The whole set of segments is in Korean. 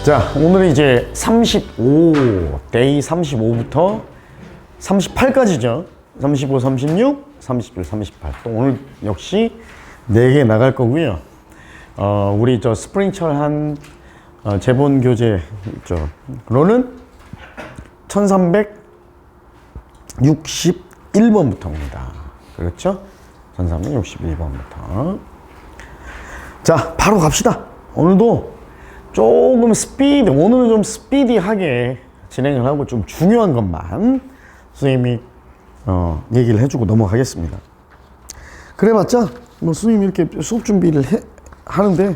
자, 오늘은 이제 35, 데이 35부터 38까지죠. 35, 36, 37, 38. 또 오늘 역시 4개 나갈 거고요. 우리 저 스프링철한 재본 교재 있죠. 그거는 1361번부터입니다. 그렇죠? 1361번부터. 자, 바로 갑시다. 오늘도 조금 오늘은 좀 스피디하게 진행을 하고 좀 중요한 것만 선생님이 얘기를 해주고 넘어가겠습니다. 그래봤자 뭐 선생님이 이렇게 수업 준비를 하는데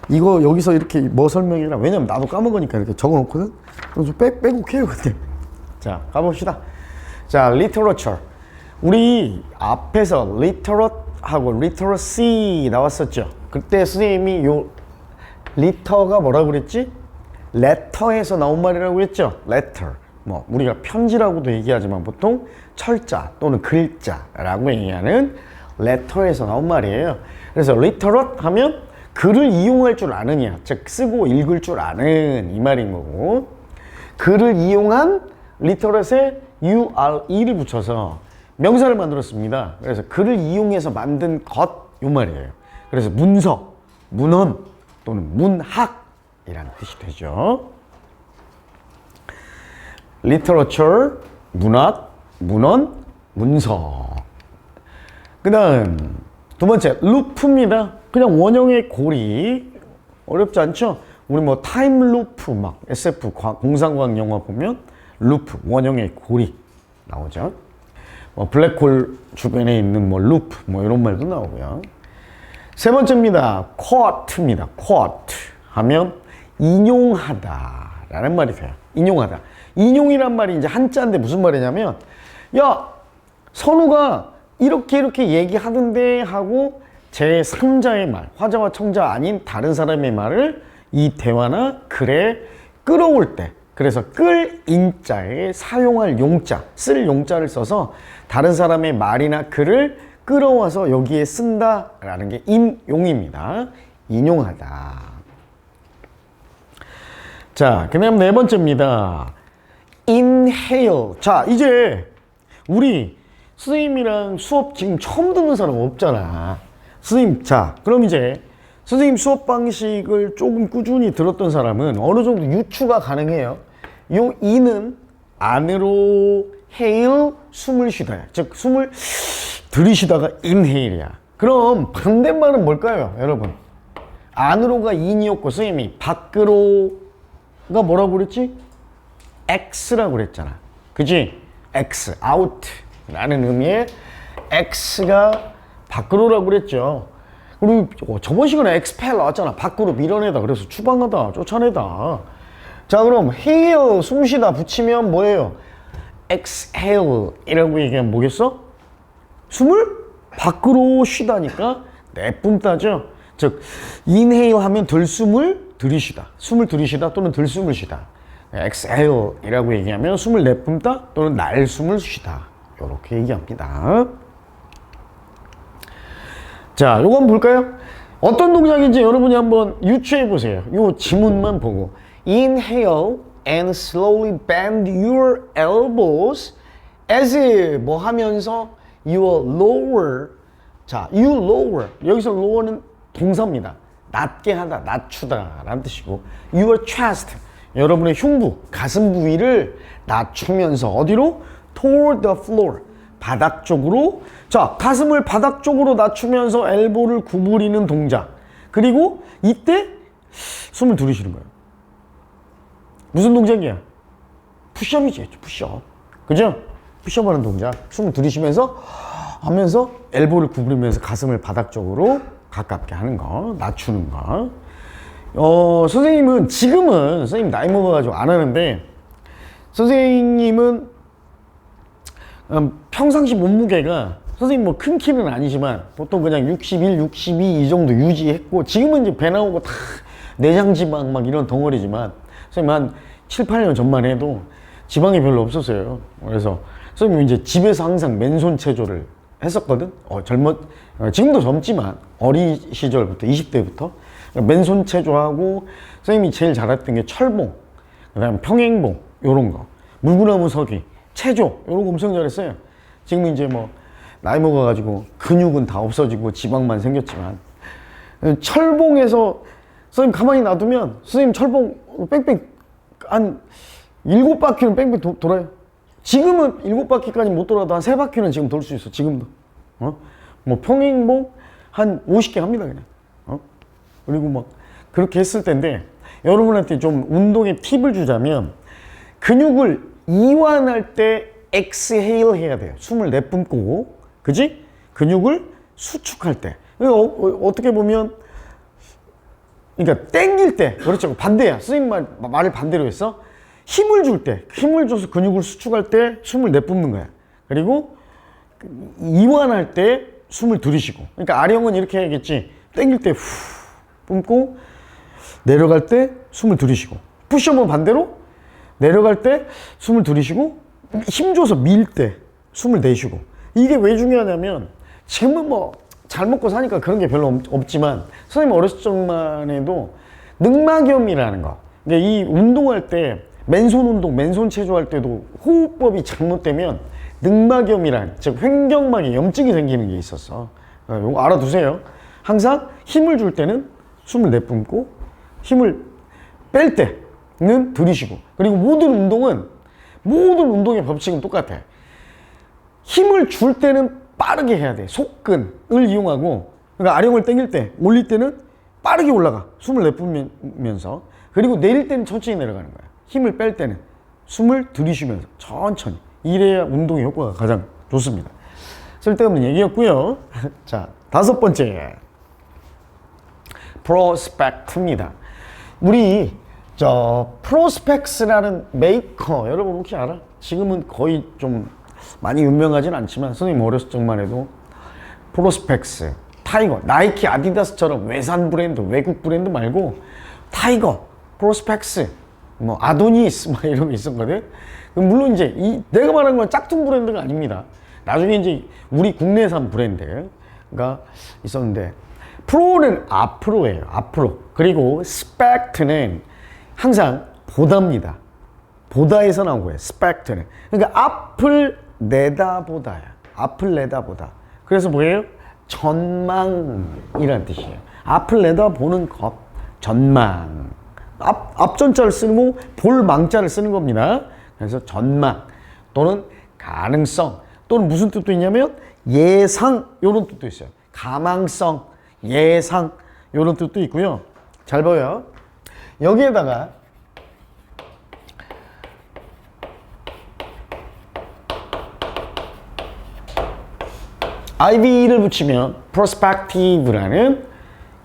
이거 여기서 이렇게 뭐 설명이라, 왜냐면 나도 까먹으니까 이렇게 적어놓거든. 그럼 좀 빼고 해요. 근데 자, 가봅시다. 자, literature. 우리 앞에서 literate-하고 literacy 나왔었죠. 그때 선생님이 요 리터가 뭐라고 그랬지? letter에서 나온 말이라고 했죠. letter. 뭐 우리가 편지라고도 얘기하지만 보통 철자 또는 글자라고 얘기하는 letter에서 나온 말이에요. 그래서 literate 하면 글을 이용할 줄 아느냐, 즉 쓰고 읽을 줄 아는 이 말인 거고, 글을 이용한 literate에 ure를 붙여서 명사를 만들었습니다. 그래서 글을 이용해서 만든 것, 요 말이에요. 그래서 문서, 문헌 또는 문학이라는 뜻이 되죠. literature, 문학, 문헌, 문서. 그 다음 두 번째, 루프입니다. 그냥 원형의 고리. 어렵지 않죠? 우리 뭐 타임 루프, 막 SF 공상과학 영화 보면 루프, 원형의 고리 나오죠. 뭐 블랙홀 주변에 있는 뭐 루프, 뭐 이런 말도 나오고요. 세 번째입니다. quote입니다. quote 하면 인용하다 라는 말이 돼요. 인용하다. 인용이란 말이 이제 한자인데 무슨 말이냐면, 야, 선우가 이렇게 얘기하던데 하고 제3자의 말, 화자와 청자 아닌 다른 사람의 말을 이 대화나 글에 끌어올 때, 그래서 끌 인자에 사용할 용자, 쓸 용자를 써서 다른 사람의 말이나 글을 끌어와서 여기에 쓴다라는 게 인용입니다. 인용하다. 자, 그 다음 네 번째입니다. inhale. 자, 이제 우리 선생님이랑 수업 지금 처음 듣는 사람 없잖아. 선생님, 자, 그럼 이제 선생님 수업 방식을 조금 꾸준히 들었던 사람은 어느 정도 유추가 가능해요. 요 in은 안으로, hail, 숨을 쉬다. 즉, 숨을 들이쉬다가 inhale이야. 그럼 반대말은 뭘까요, 여러분? 안으로가 in이었고 선생님이 밖으로가 뭐라고 그랬지? x라고 그랬잖아. 그지? x, out 라는 의미의 x가 밖으로라고 그랬죠. 그리고 저번 시간에 expel 나왔잖아. 밖으로 밀어내다. 그래서 추방하다, 쫓아내다. 자, 그럼 hail, 숨쉬다 붙이면 뭐예요? exhale 이라고 얘기하면 뭐겠어? 숨을 밖으로 쉬다니까 내뿜다죠. 즉, inhale 하면 들숨을 들이쉬다, 숨을 들이쉬다 또는 들숨을 쉬다. exhale 이라고 얘기하면 숨을 내뿜다 또는 날숨을 쉬다, 이렇게 얘기합니다. 자, 요거 한번 볼까요? 어떤 동작인지 여러분이 한번 유추해 보세요. 요 지문만 보고. Inhale and slowly bend your elbows as 뭐 하면서 your lower. 자, you lower. 여기서 lower는 동사입니다. 낮게 하다, 낮추다 라는 뜻이고, your chest. 여러분의 흉부, 가슴 부위를 낮추면서 어디로? toward the floor. 바닥 쪽으로. 자, 가슴을 바닥 쪽으로 낮추면서 엘보를 구부리는 동작. 그리고 이때 숨을 들이쉬는 거예요. 무슨 동작이야? 푸시업이지, 푸시업. 그죠? 푸시업 하는 동작. 숨을 들이쉬면서 하면서 엘보를 구부리면서 가슴을 바닥 쪽으로 가깝게 하는 거, 낮추는 거. 선생님은 지금은 선생님 나이 먹어가지고 안 하는데, 선생님은 평상시 몸무게가 선생님 뭐 큰 키는 아니지만 보통 그냥 61, 62 이 정도 유지했고, 지금은 이제 배 나오고 다 내장 지방 막 이런 덩어리지만 선생님 한 7, 8년 전만 해도 지방이 별로 없었어요. 그래서 선생님 이제 집에서 항상 맨손 체조를 했었거든. 지금도 젊지만 어린 시절부터 20대부터 맨손 체조하고 선생님이 제일 잘했던 게 철봉, 그다음 평행봉 요런 거, 물구나무 서기, 체조 요런 거 엄청 잘했어요. 지금 이제 뭐 나이 먹어가지고 근육은 다 없어지고 지방만 생겼지만 철봉에서 선생님 가만히 놔두면 선생님 철봉 뺑뺑 한 7바퀴는 뺑뺑 돌아요. 지금은 7바퀴까지 못 돌아도 한 3바퀴는 지금 돌 수 있어. 지금도. 뭐 평행봉 한 50개 합니다 그냥. 그리고 막 그렇게 했을 텐데 여러분한테 좀 운동의 팁을 주자면 근육을 이완할 때 exhale 해야 돼요. 숨을 내뿜고, 그지? 근육을 수축할 때. 어떻게 보면 그러니까 땡길 때, 그렇죠. 반대야. 선생님 말을 반대로 했어. 힘을 줄 때, 힘을 줘서 근육을 수축할 때 숨을 내뿜는 거야. 그리고 이완할 때 숨을 들이쉬고. 그러니까 아령은 이렇게 해야겠지. 땡길 때 후 뿜고, 내려갈 때 숨을 들이쉬고. 푸시업은 반대로 내려갈 때 숨을 들이쉬고, 힘 줘서 밀 때 숨을 내쉬고. 이게 왜 중요하냐면 지금은 뭐 잘 먹고 사니까 그런 게 별로 없지만 선생님 어렸을 적만 해도 늑막염이라는 거, 그러니까 이 운동할 때 맨손 운동, 맨손 체조할 때도 호흡법이 잘못되면 늑막염이란, 즉 횡격막에 염증이 생기는 게 있었어. 이거 알아두세요. 항상 힘을 줄 때는 숨을 내뿜고, 힘을 뺄 때는 들이쉬고. 그리고 모든 운동의 법칙은 똑같아. 힘을 줄 때는 빠르게 해야 돼. 속근을 이용하고, 그러니까 아령을 당길 때, 올릴 때는 빠르게 올라가. 숨을 내뿜으면서. 그리고 내릴 때는 천천히 내려가는 거야. 힘을 뺄 때는 숨을 들이쉬면서 천천히. 이래야 운동의 효과가 가장 좋습니다. 쓸데없는 얘기였고요. 자, 5번째. 프로스펙트입니다. 우리 프로스펙스라는 메이커, 여러분 혹시 알아? 지금은 거의 좀 많이 유명하진 않지만 선생님 어렸을 적만 해도 프로스펙스, 타이거, 나이키, 아디다스처럼 외산 브랜드, 외국 브랜드 말고 타이거, 프로스펙스, 뭐 아도니스 막 이런 게 있었거든. 물론 이제 내가 말한 건 짝퉁 브랜드가 아닙니다. 나중에 이제 우리 국내산 브랜드가 있었는데, 프로는 앞으로예요. 앞으로. 그리고 스펙트는 항상 보다입니다. 보다에서 나온 거예요. 스펙트는. 그러니까 앞을 내다보다야. 앞을 내다보다. 그래서 뭐예요? 전망이라는 뜻이에요. 앞을 내다보는 것. 전망. 앞전자를 쓰고 볼망자를 쓰는 겁니다. 그래서 전망 또는 가능성 또는 무슨 뜻도 있냐면 예상, 이런 뜻도 있어요. 가망성, 예상, 이런 뜻도 있고요. 잘 보여. 여기에다가 IV를 붙이면 perspective라는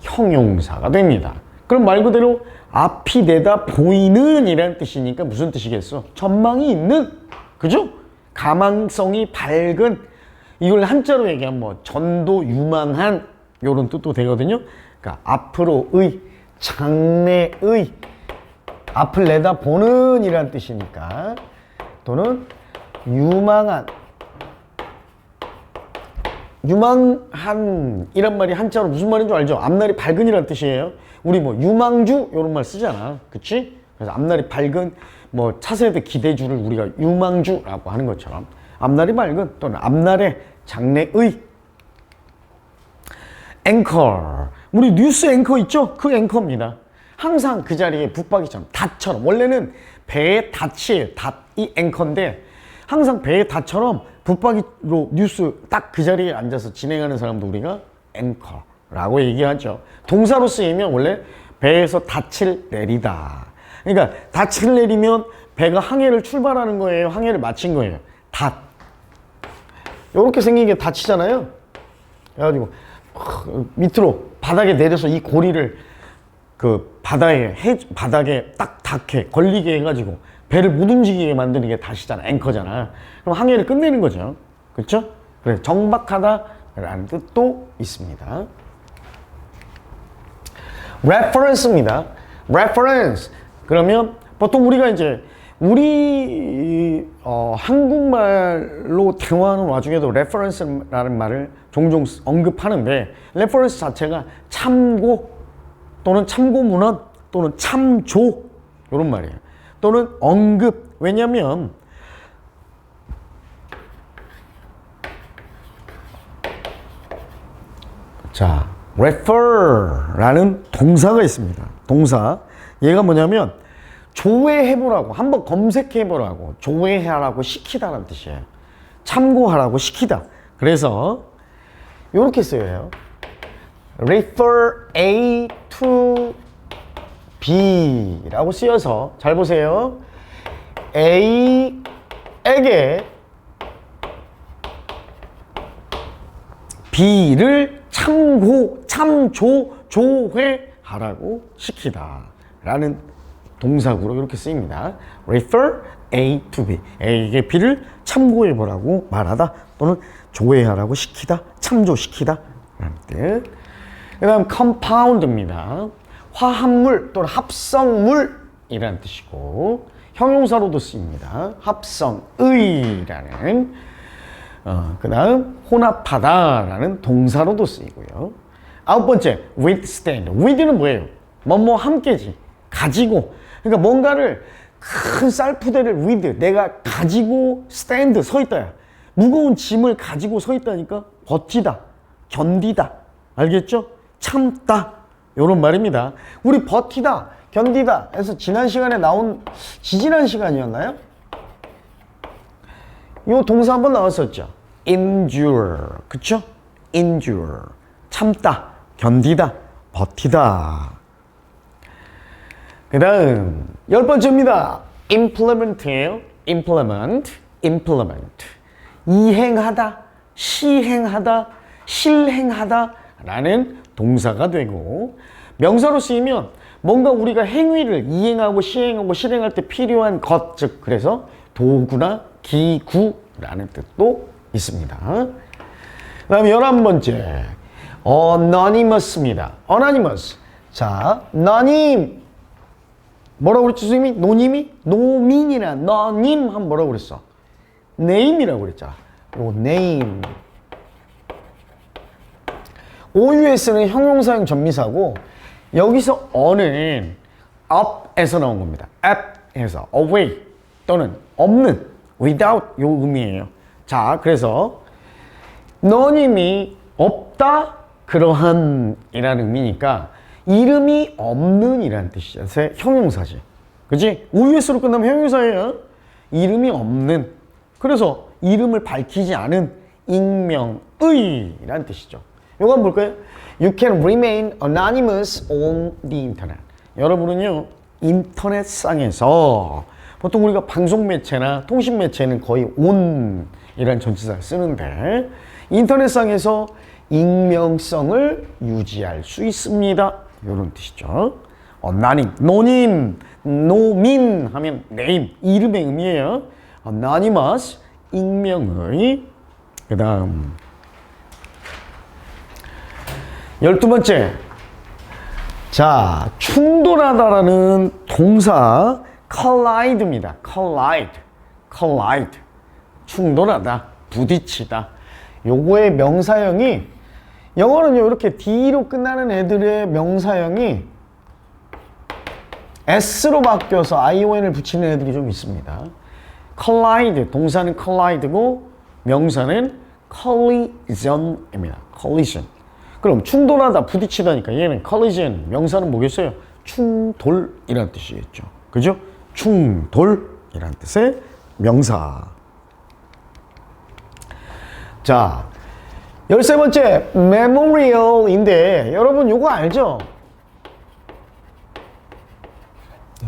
형용사가 됩니다. 그럼 말 그대로 앞이 내다 보이는 이라는 뜻이니까 무슨 뜻이겠어? 전망이 있는, 그죠? 가망성이 밝은, 이걸 한자로 얘기하면 뭐 전도 유망한 이런 뜻도 되거든요. 그러니까 앞으로의, 장래의, 앞을 내다 보는 이라는 뜻이니까, 또는 유망한 이란 말이 한자로 무슨 말인 줄 알죠? 앞날이 밝은 이라는 뜻이에요. 우리 뭐 유망주 이런 말 쓰잖아, 그치? 그래서 앞날이 밝은, 뭐 차세대 기대주를 우리가 유망주라고 하는 것처럼 앞날이 밝은 또는 앞날의 장래의. 앵커, 우리 뉴스 앵커 있죠? 그 앵커입니다. 항상 그 자리에 붙박이처럼, 닷처럼. 원래는 배의 닷이에요. 닷이 앵커인데 항상 배의 닷처럼 붙박이로 뉴스 딱 그 자리에 앉아서 진행하는 사람도 우리가 앵커라고 얘기하죠. 동사로 쓰이면 원래 배에서 닻을 내리다. 그러니까 닻을 내리면 배가 항해를 출발하는 거예요, 항해를 마친 거예요. 닷. 이렇게 생긴 게 닻이잖아요. 그래가지고 밑으로 바닥에 내려서 이 고리를 그 바닥에 딱 닿게 걸리게 해가지고 배를 못 움직이게 만드는 게 닷이잖아, 앵커잖아. 그럼 항해를 끝내는 거죠. 그렇죠? 그래, 정박하다라는 뜻도 있습니다. reference입니다. reference. 그러면 보통 우리가 이제 한국말로 대화하는 와중에도 reference라는 말을 종종 언급하는데, reference 자체가 참고, 또는 참고문헌 또는 참조 이런 말이에요. 또는 언급. 왜냐하면 자, refer라는 동사가 있습니다. 동사. 얘가 뭐냐면 조회해보라고, 한번 검색해보라고, 조회하라고 시키다라는 뜻이에요. 참고하라고 시키다. 그래서 이렇게 쓰여요. refer A to B라고 쓰여서 잘 보세요. A에게 B를 참고, 참조, 조회하라고 시키다 라는 동사구로 이렇게 쓰입니다. refer A to B. A에게 B를 참고해보라고 말하다 또는 조회하라고 시키다, 참조시키다 라는 뜻. 그 다음 compound입니다. 화합물 또는 합성물이라는 뜻이고 형용사로도 쓰입니다. 합성의라는 그 다음 혼합하다라는 동사로도 쓰이고요. 아홉 번째 withstand. with는 뭐예요? 뭐뭐 함께지. 가지고. 그러니까 뭔가를 큰 쌀푸대를 with 내가 가지고 stand 서 있다야. 무거운 짐을 가지고 서 있다니까 버티다, 견디다. 알겠죠? 참다. 요런 말입니다. 우리 버티다, 견디다 해서 지난 시간에 나온 지지난 시간이었나요? 요 동사 한번 나왔었죠. endure. 그쵸? endure. 참다, 견디다, 버티다. 그 다음 10번째입니다. implement예요. implement. 이행하다, 시행하다, 실행하다 라는 동사가 되고 명사로 쓰이면 뭔가 우리가 행위를 이행하고 시행하고 실행할 때 필요한 것, 즉 그래서 도구나 기구라는 뜻도 있습니다. 그 다음에 11번째 anonymous입니다. anonymous. 자, 너님 뭐라고 그랬지 선생님이? 노님이? 노민이나 너님 하면 뭐라고 그랬어? name이라고 그랬잖아. 요 name. OUS는 형용사형 전미사고 여기서 on은 up에서 나온 겁니다. app에서 away 또는 없는 without 요 의미예요. 자, 그래서 너님이 없다 그러한 이라는 의미니까 이름이 없는 이라는 뜻이죠. 형용사지. 그치? OUS로 끝나면 형용사예요. 이름이 없는. 그래서 이름을 밝히지 않은 익명의 라는 뜻이죠. 요거 한번 볼까요? You can remain anonymous on the internet. 여러분은요, 인터넷상에서 보통 우리가 방송 매체나 통신 매체는 거의 on 이라는 전치사를 쓰는데 인터넷상에서 익명성을 유지할 수 있습니다. 이런 뜻이죠. 나님, 노님, 노민 하면 name, 이름의 의미예요. anonymous, 익명의. 그 다음 12번째. 자, 충돌하다라는 동사 collide입니다. collide. 충돌하다, 부딪히다. 요거의 명사형이 영어는요 이렇게 D로 끝나는 애들의 명사형이 S로 바뀌어서 ION을 붙이는 애들이 좀 있습니다. collide, 동사는 collide고 명사는 collision입니다. collision. 그럼 충돌하다, 부딪히다니까 얘는 collision, 명사는 뭐겠어요? 충돌이라는 뜻이겠죠. 그죠? 충돌이라는 뜻의 명사. 자, 13번째 memorial인데 여러분 요거 알죠?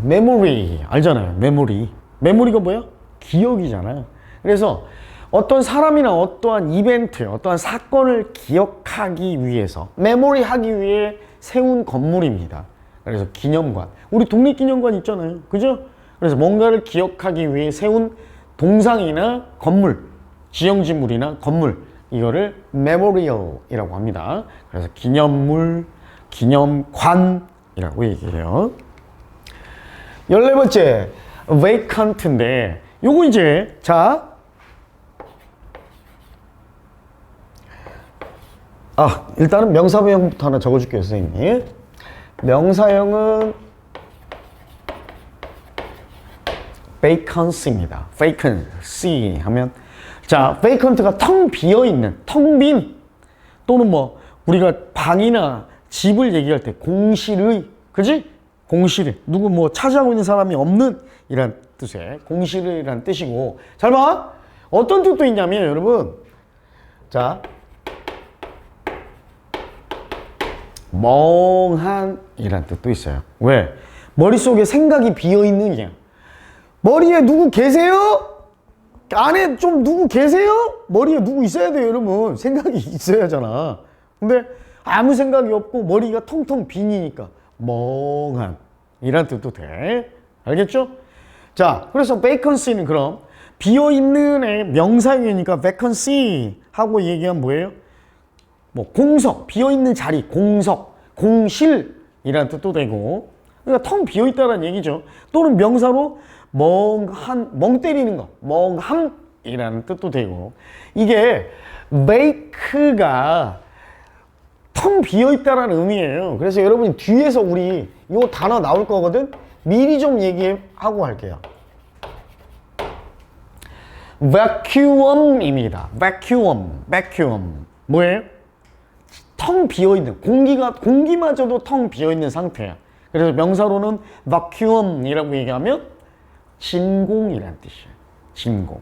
memory 알잖아요. memory가 뭐야? 기억이잖아요. 그래서 어떤 사람이나 어떠한 이벤트, 어떠한 사건을 기억하기 위해서 메모리하기 위해 세운 건물입니다. 그래서 기념관, 우리 독립기념관 있잖아요. 그죠? 그래서 뭔가를 기억하기 위해 세운 동상이나 건물, 지형지물이나 건물, 이거를 메모리얼이라고 합니다. 그래서 기념물, 기념관이라고 얘기해요. 14번째 vacant인데 요거 이제 자 일단은 명사부형부터 하나 적어줄게요 선생님이. 명사형은 vacancy입니다. vacancy 하면 자, vacant가 텅 비어있는, 텅 빈 또는 뭐 우리가 방이나 집을 얘기할 때 공실의, 그지? 공실의, 누구 뭐 차지하고 있는 사람이 없는 이란 뜻의 공실의라는 뜻이고, 잘 봐! 어떤 뜻도 있냐면 여러분, 자, 멍한이란 뜻도 있어요. 왜? 머릿속에 생각이 비어있느냐. 머리에 누구 계세요? 안에 좀 누구 계세요? 머리에 누구 있어야 돼요, 여러분. 생각이 있어야 하잖아. 근데 아무 생각이 없고 머리가 텅텅 빈이니까 멍한 이란 뜻도 돼. 알겠죠? 자, 그래서 vacancy는 그럼 비어있는의 명사형이니까 vacancy 하고 얘기하면 뭐예요? 뭐 공석, 비어있는 자리, 공석, 공실이라는 뜻도 되고, 그러니까 텅 비어있다는 얘기죠. 또는 명사로 멍한, 멍 때리는 거, 멍함이라는 뜻도 되고, 이게 make가 텅 비어있다라는 의미예요. 그래서 여러분이 뒤에서 우리 이 단어 나올 거거든? 미리 좀 얘기하고 할게요. vacuum입니다. vacuum. 뭐예요? 텅 비어있는, 공기마저도 텅 비어있는 상태야. 그래서 명사로는 vacuum이라고 얘기하면 진공이라는 뜻이에요. 진공.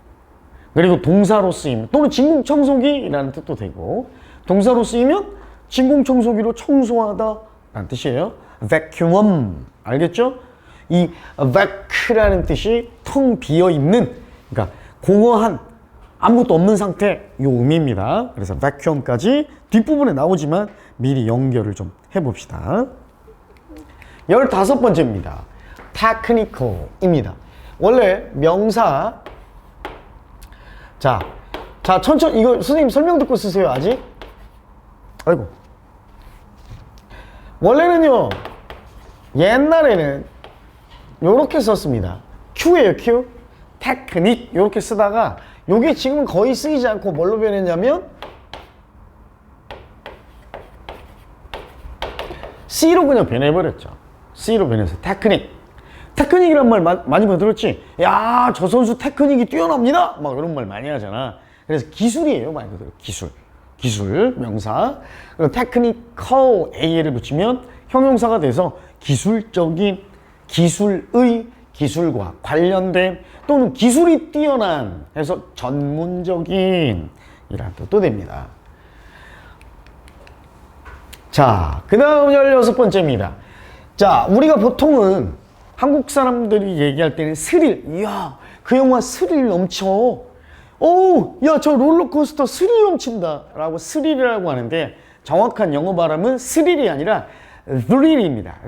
그리고 동사로 쓰이면, 또는 진공청소기라는 뜻도 되고, 동사로 쓰이면 진공청소기로 청소하다 라는 뜻이에요. vacuum. 알겠죠? 이 vac라는 뜻이 텅 비어있는, 그러니까 공허한, 아무것도 없는 상태, 요 의미입니다. 그래서 vacuum까지 뒷부분에 나오지만 미리 연결을 좀 해봅시다. 15번째입니다. technical입니다. 원래 명사, 자, 천천히, 이거 선생님 설명 듣고 쓰세요, 아직? 아이고. 원래는요, 옛날에는 요렇게 썼습니다. Q예요, Q. 테크닉, 요렇게 쓰다가, 요게 지금은 거의 쓰이지 않고 뭘로 변했냐면, C로 그냥 변해버렸죠. C로 변해서 테크닉. 테크닉이란 말 많이 들었지? 야, 저 선수 테크닉이 뛰어납니다! 막 이런 말 많이 하잖아. 그래서 기술이에요, 말 그대로. 기술, 명사. 그리고 테크니컬 A를 붙이면 형용사가 돼서 기술적인, 기술의, 기술과 관련된 또는 기술이 뛰어난 해서 전문적인 이란 뜻도 됩니다. 자, 그 다음 16번째입니다. 자, 우리가 보통은 한국 사람들이 얘기할 때는 스릴, 이야, 그 영화 스릴 넘쳐. 오, 야, 저 롤러코스터 스릴 넘친다 라고 스릴이라고 하는데, 정확한 영어 발음은 스릴이 아니라 thrill입니다.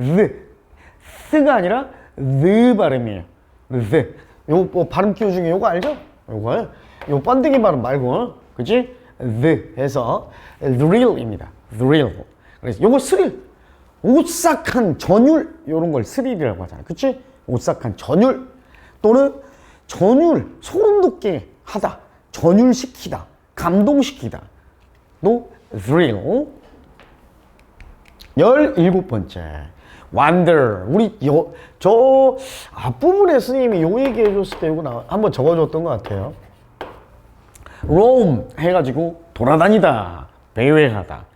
스가 아니라 the 발음이에요. the. 요 발음 기호 중에 요거 알죠? 요거 요 번데기 발음 말고, 그치? the 해서 thrill입니다. thrill. 그래서 요거 스릴, 오싹한 전율, 요런 걸 스릴이라고 하잖아요. 그치? 오싹한 전율 또는 전율, 소름 돋게 하다, 전율시키다, 감동시키다 또 thrill. 17번째 wonder. 우리 저 앞부분에 스님이 요 얘기 해줬을 때 이거 한번 적어줬던 것 같아요. roam 해가지고 돌아다니다, 배회하다.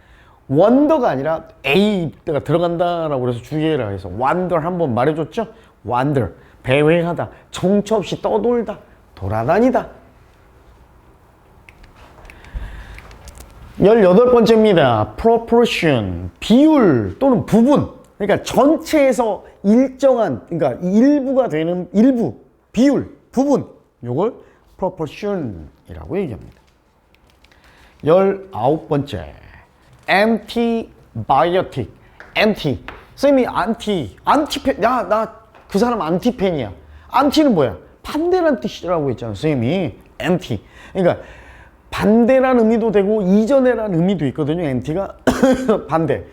wonder가 아니라 A가 들어간다라고 그래서 주의해라 해서 wander 한번 말해줬죠? wander, 배회하다, 정처 없이 떠돌다, 돌아다니다. 18번째입니다. proportion, 비율 또는 부분. 그러니까 전체에서 일정한, 그러니까 일부가 되는 일부, 비율, 부분. 요걸 proportion이라고 얘기합니다. 19번째. antibiotic. anti. 선생님이 안티팬. 야, 나 그 사람 안티팬이야. 안티는 뭐야? 반대란 뜻이라고 했잖아, 선생님이. anti. 그러니까 반대란 의미도 되고 이전에란 의미도 있거든요. anti가 반대.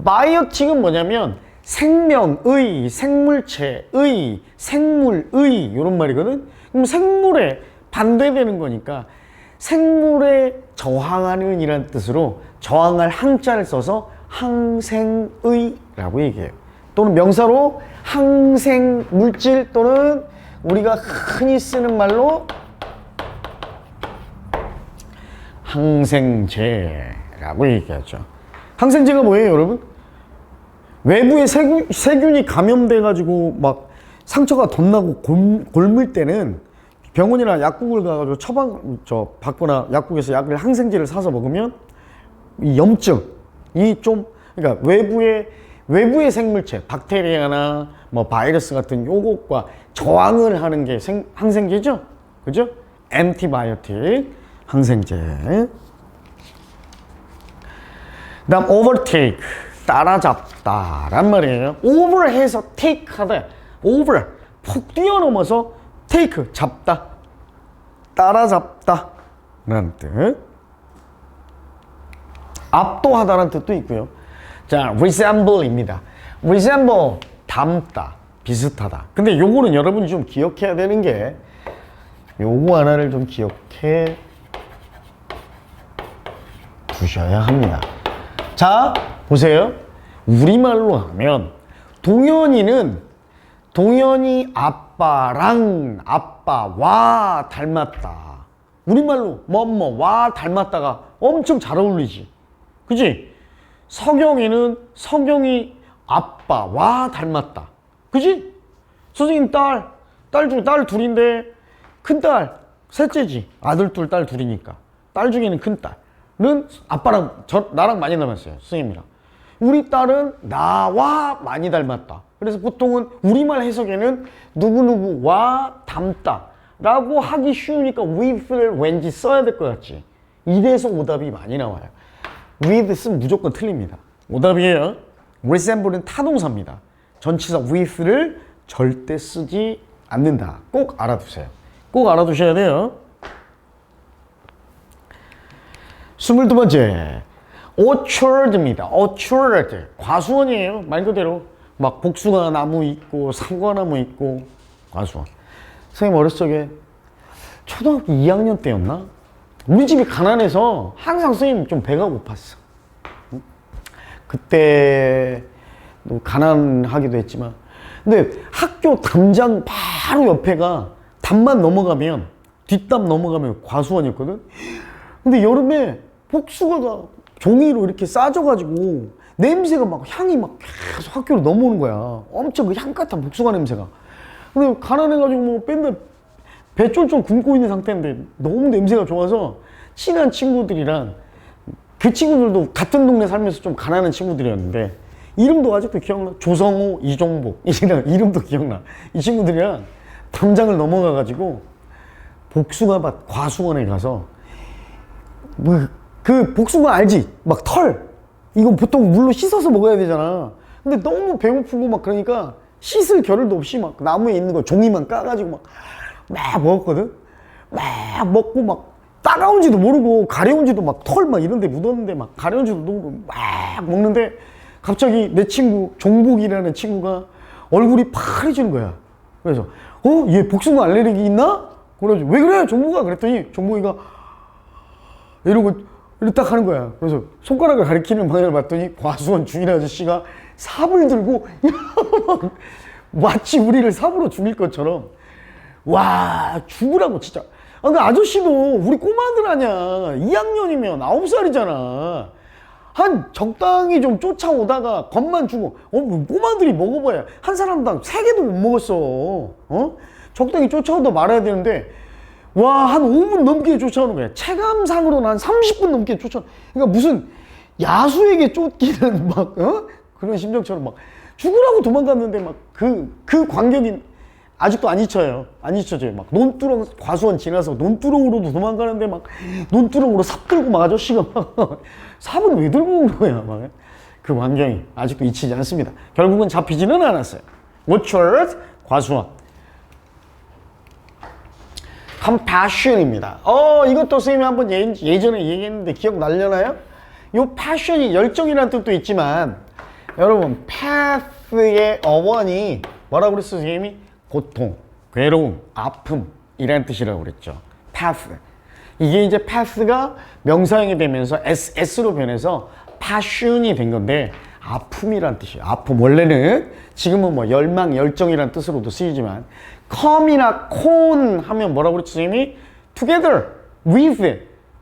바이오틱은 뭐냐면 생명의, 생물체의, 생물의 이런 말이거든. 그럼 생물에 반대되는 거니까 생물에 저항하는 이란 뜻으로 저항할 항자를 써서 항생의라고 얘기해요. 또는 명사로 항생 물질 또는 우리가 흔히 쓰는 말로 항생제라고 얘기하죠. 항생제가 뭐예요, 여러분? 외부에 세균이 감염돼가지고 막 상처가 덧나고 골물 때는 병원이나 약국을 가가지고 받거나 약국에서 항생제를 사서 먹으면 이 염증이 좀, 그러니까 외부의 생물체, 박테리아나 뭐 바이러스 같은 요것과 저항을 하는 게 항생제죠? 그죠? 엔티바이오틱, 항생제. 다음 overtake, 따라잡다란 말이에요. over 해서 take 하다. over, 푹 뛰어넘어서 take, 잡다. 따라잡다 라는 뜻. 압도하다라는 뜻도 있고요. 자, resemble입니다. resemble, 닮다, 비슷하다. 근데 요거는 여러분이 좀 기억해야 되는 게 요거 하나를 좀 기억해 두셔야 합니다. 자, 보세요. 우리말로 하면 동현이 아빠와 닮았다. 우리말로 뭐와 닮았다가 엄청 잘 어울리지. 그지? 석영이는 석영이 아빠와 닮았다. 그지? 선생님 딸 둘인데 큰딸 셋째지. 아들 둘, 딸 둘이니까. 딸 중에는 큰딸은 아빠랑 나랑 많이 닮았어요. 선생님이랑. 우리 딸은 나와 많이 닮았다. 그래서 보통은 우리말 해석에는 누구누구와 닮다 라고 하기 쉬우니까 with를 왠지 써야 될 것 같지. 이래서 오답이 많이 나와요. with 쓰면 무조건 틀립니다. 오답이에요. resemble은 타동사입니다. 전치사 with를 절대 쓰지 않는다. 꼭 알아두세요. 꼭 알아두셔야 돼요. 22번째, orchard입니다. orchard, 과수원이에요. 말 그대로 막 복숭아 나무 있고 사과나무 있고 과수원. 선생님 어렸을 적에 초등학교 2학년 때였나? 우리 집이 가난해서 항상 선생님 좀 배가 고팠어. 그때 가난하기도 했지만, 근데 학교 담장 바로 옆에가 담만 넘어가면, 뒷담 넘어가면 과수원이었거든. 근데 여름에 복숭아가 종이로 이렇게 싸져가지고 냄새가 막 향이 막 계속 학교로 넘어오는 거야. 엄청 그 향긋한 복숭아 냄새가. 근데 가난해가지고 뭐 맨날 배 쫄쫄 굶고 있는 상태인데 너무 냄새가 좋아서 친한 친구들이랑, 그 친구들도 같은 동네 살면서 좀 가난한 친구들이었는데 이름도 아직도 기억나. 조성호, 이종복 이름도 기억나. 이 친구들이랑 담장을 넘어가가지고 복숭아밭 과수원에 가서 그 복숭아 알지? 막 털. 이건 보통 물로 씻어서 먹어야 되잖아. 근데 너무 배고프고 막 그러니까 씻을 겨를도 없이 막 나무에 있는 거 종이만 까가지고 막 먹었거든. 막 먹고 막 따가운지도 모르고 가려운지도 막 털 막 이런 데 묻었는데 막 가려운지도 모르고 막 먹는데 갑자기 내 친구 종복이라는 친구가 얼굴이 파래지는 거야. 그래서 얘 복숭아 알레르기 있나? 그래가지고 왜 그래 종복아? 그랬더니 종복이가 이러고 딱 하는 거야. 그래서 손가락을 가리키는 방향을 봤더니 과수원 주인 아저씨가 삽을 들고 마치 우리를 삽으로 죽일 것처럼 와 죽으라고 진짜. 그 아저씨도 우리 꼬마들 아냐. 2학년이면 9살이잖아. 한 적당히 좀 쫓아오다가 겁만 주고 뭐 꼬마들이 먹어봐야 한 사람당 3개도 못 먹었어. 적당히 쫓아오다 말아야 되는데 와, 한 5분 넘게 쫓아오는 거야. 체감상으로는 한 30분 넘게 그러니까 무슨 야수에게 쫓기는 막, 그런 심정처럼 막 죽으라고 도망갔는데 막 그 광경이 아직도 안 잊혀요. 안 잊혀져요. 막 논두렁, 과수원 지나서 논두렁으로도 도망가는데 막 논두렁으로 삽 들고 막 아저씨가 막 삽은 왜 들고 온 거야. 막 그 광경이 아직도 잊히지 않습니다. 결국은 잡히지는 않았어요. orchard, 과수원. compassion입니다. 이것도 선생님이 한번 예전에 얘기했는데 기억나려나요? 요 passion이 열정이라는 뜻도 있지만 여러분 path의 어원이 뭐라고 그랬어 선생님이? 고통, 괴로움, 아픔 이라는 뜻이라고 그랬죠. path. 이게 이제 path가 명사형이 되면서 s로 변해서 passion이 된 건데 아픔이란 뜻이에요. 아픔. 원래는 지금은 뭐 열망, 열정이란 뜻으로도 쓰이지만 come이나 con 하면 뭐라고 그랬지 선생님이? together, with,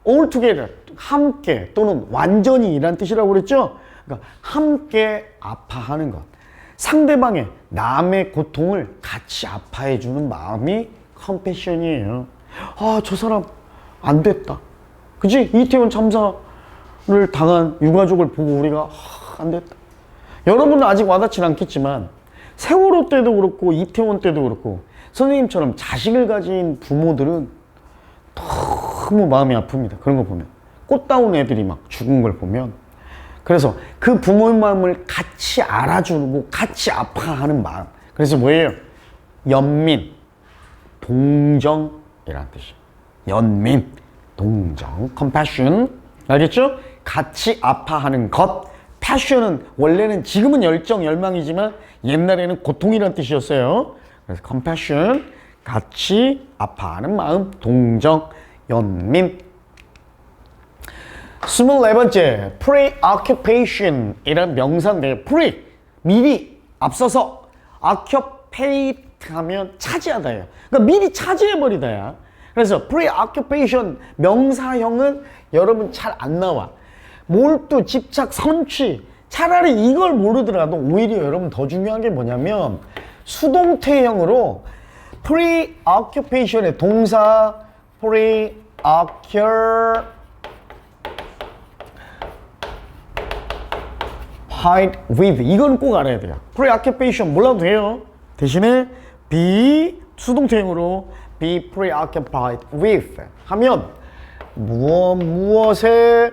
all together, 함께 또는 완전히 이란 뜻이라고 그랬죠? 그러니까 함께 아파하는 것. 상대방의 남의 고통을 같이 아파해 주는 마음이 컴패션이에요. 아, 저 사람 안 됐다. 그치? 이태원 참사를 당한 유가족을 보고 우리가 안 됐다. 여러분은 아직 와닿진 않겠지만 세월호 때도 그렇고 이태원 때도 그렇고 선생님처럼 자식을 가진 부모들은 너무 마음이 아픕니다. 그런 거 보면 꽃다운 애들이 막 죽은 걸 보면 그래서 그 부모의 마음을 같이 알아주고 같이 아파하는 마음. 그래서 뭐예요? 연민, 동정이라는 뜻이에요. 연민, 동정, compassion. 알겠죠? 같이 아파하는 것. passion은 원래는 지금은 열정, 열망이지만 옛날에는 고통이라는 뜻이었어요. 그래서 compassion, 같이 아파하는 마음, 동정, 연민. 24번째, preoccupation 이란 명사인데 pre, 미리, 앞서서 occupate 하면 차지하다예요. 그러니까 미리 차지해버리다야. 그래서 preoccupation 명사형은 여러분 잘 안 나와. 몰두, 집착, 선취. 차라리 이걸 모르더라도 오히려 여러분 더 중요한 게 뭐냐면 수동태형으로 preoccupation의 동사 preoccupy with 이건 꼭 알아야 돼요. preoccupation 몰라도 돼요. 대신에 be 수동태형으로 be preoccupied with 하면 무엇에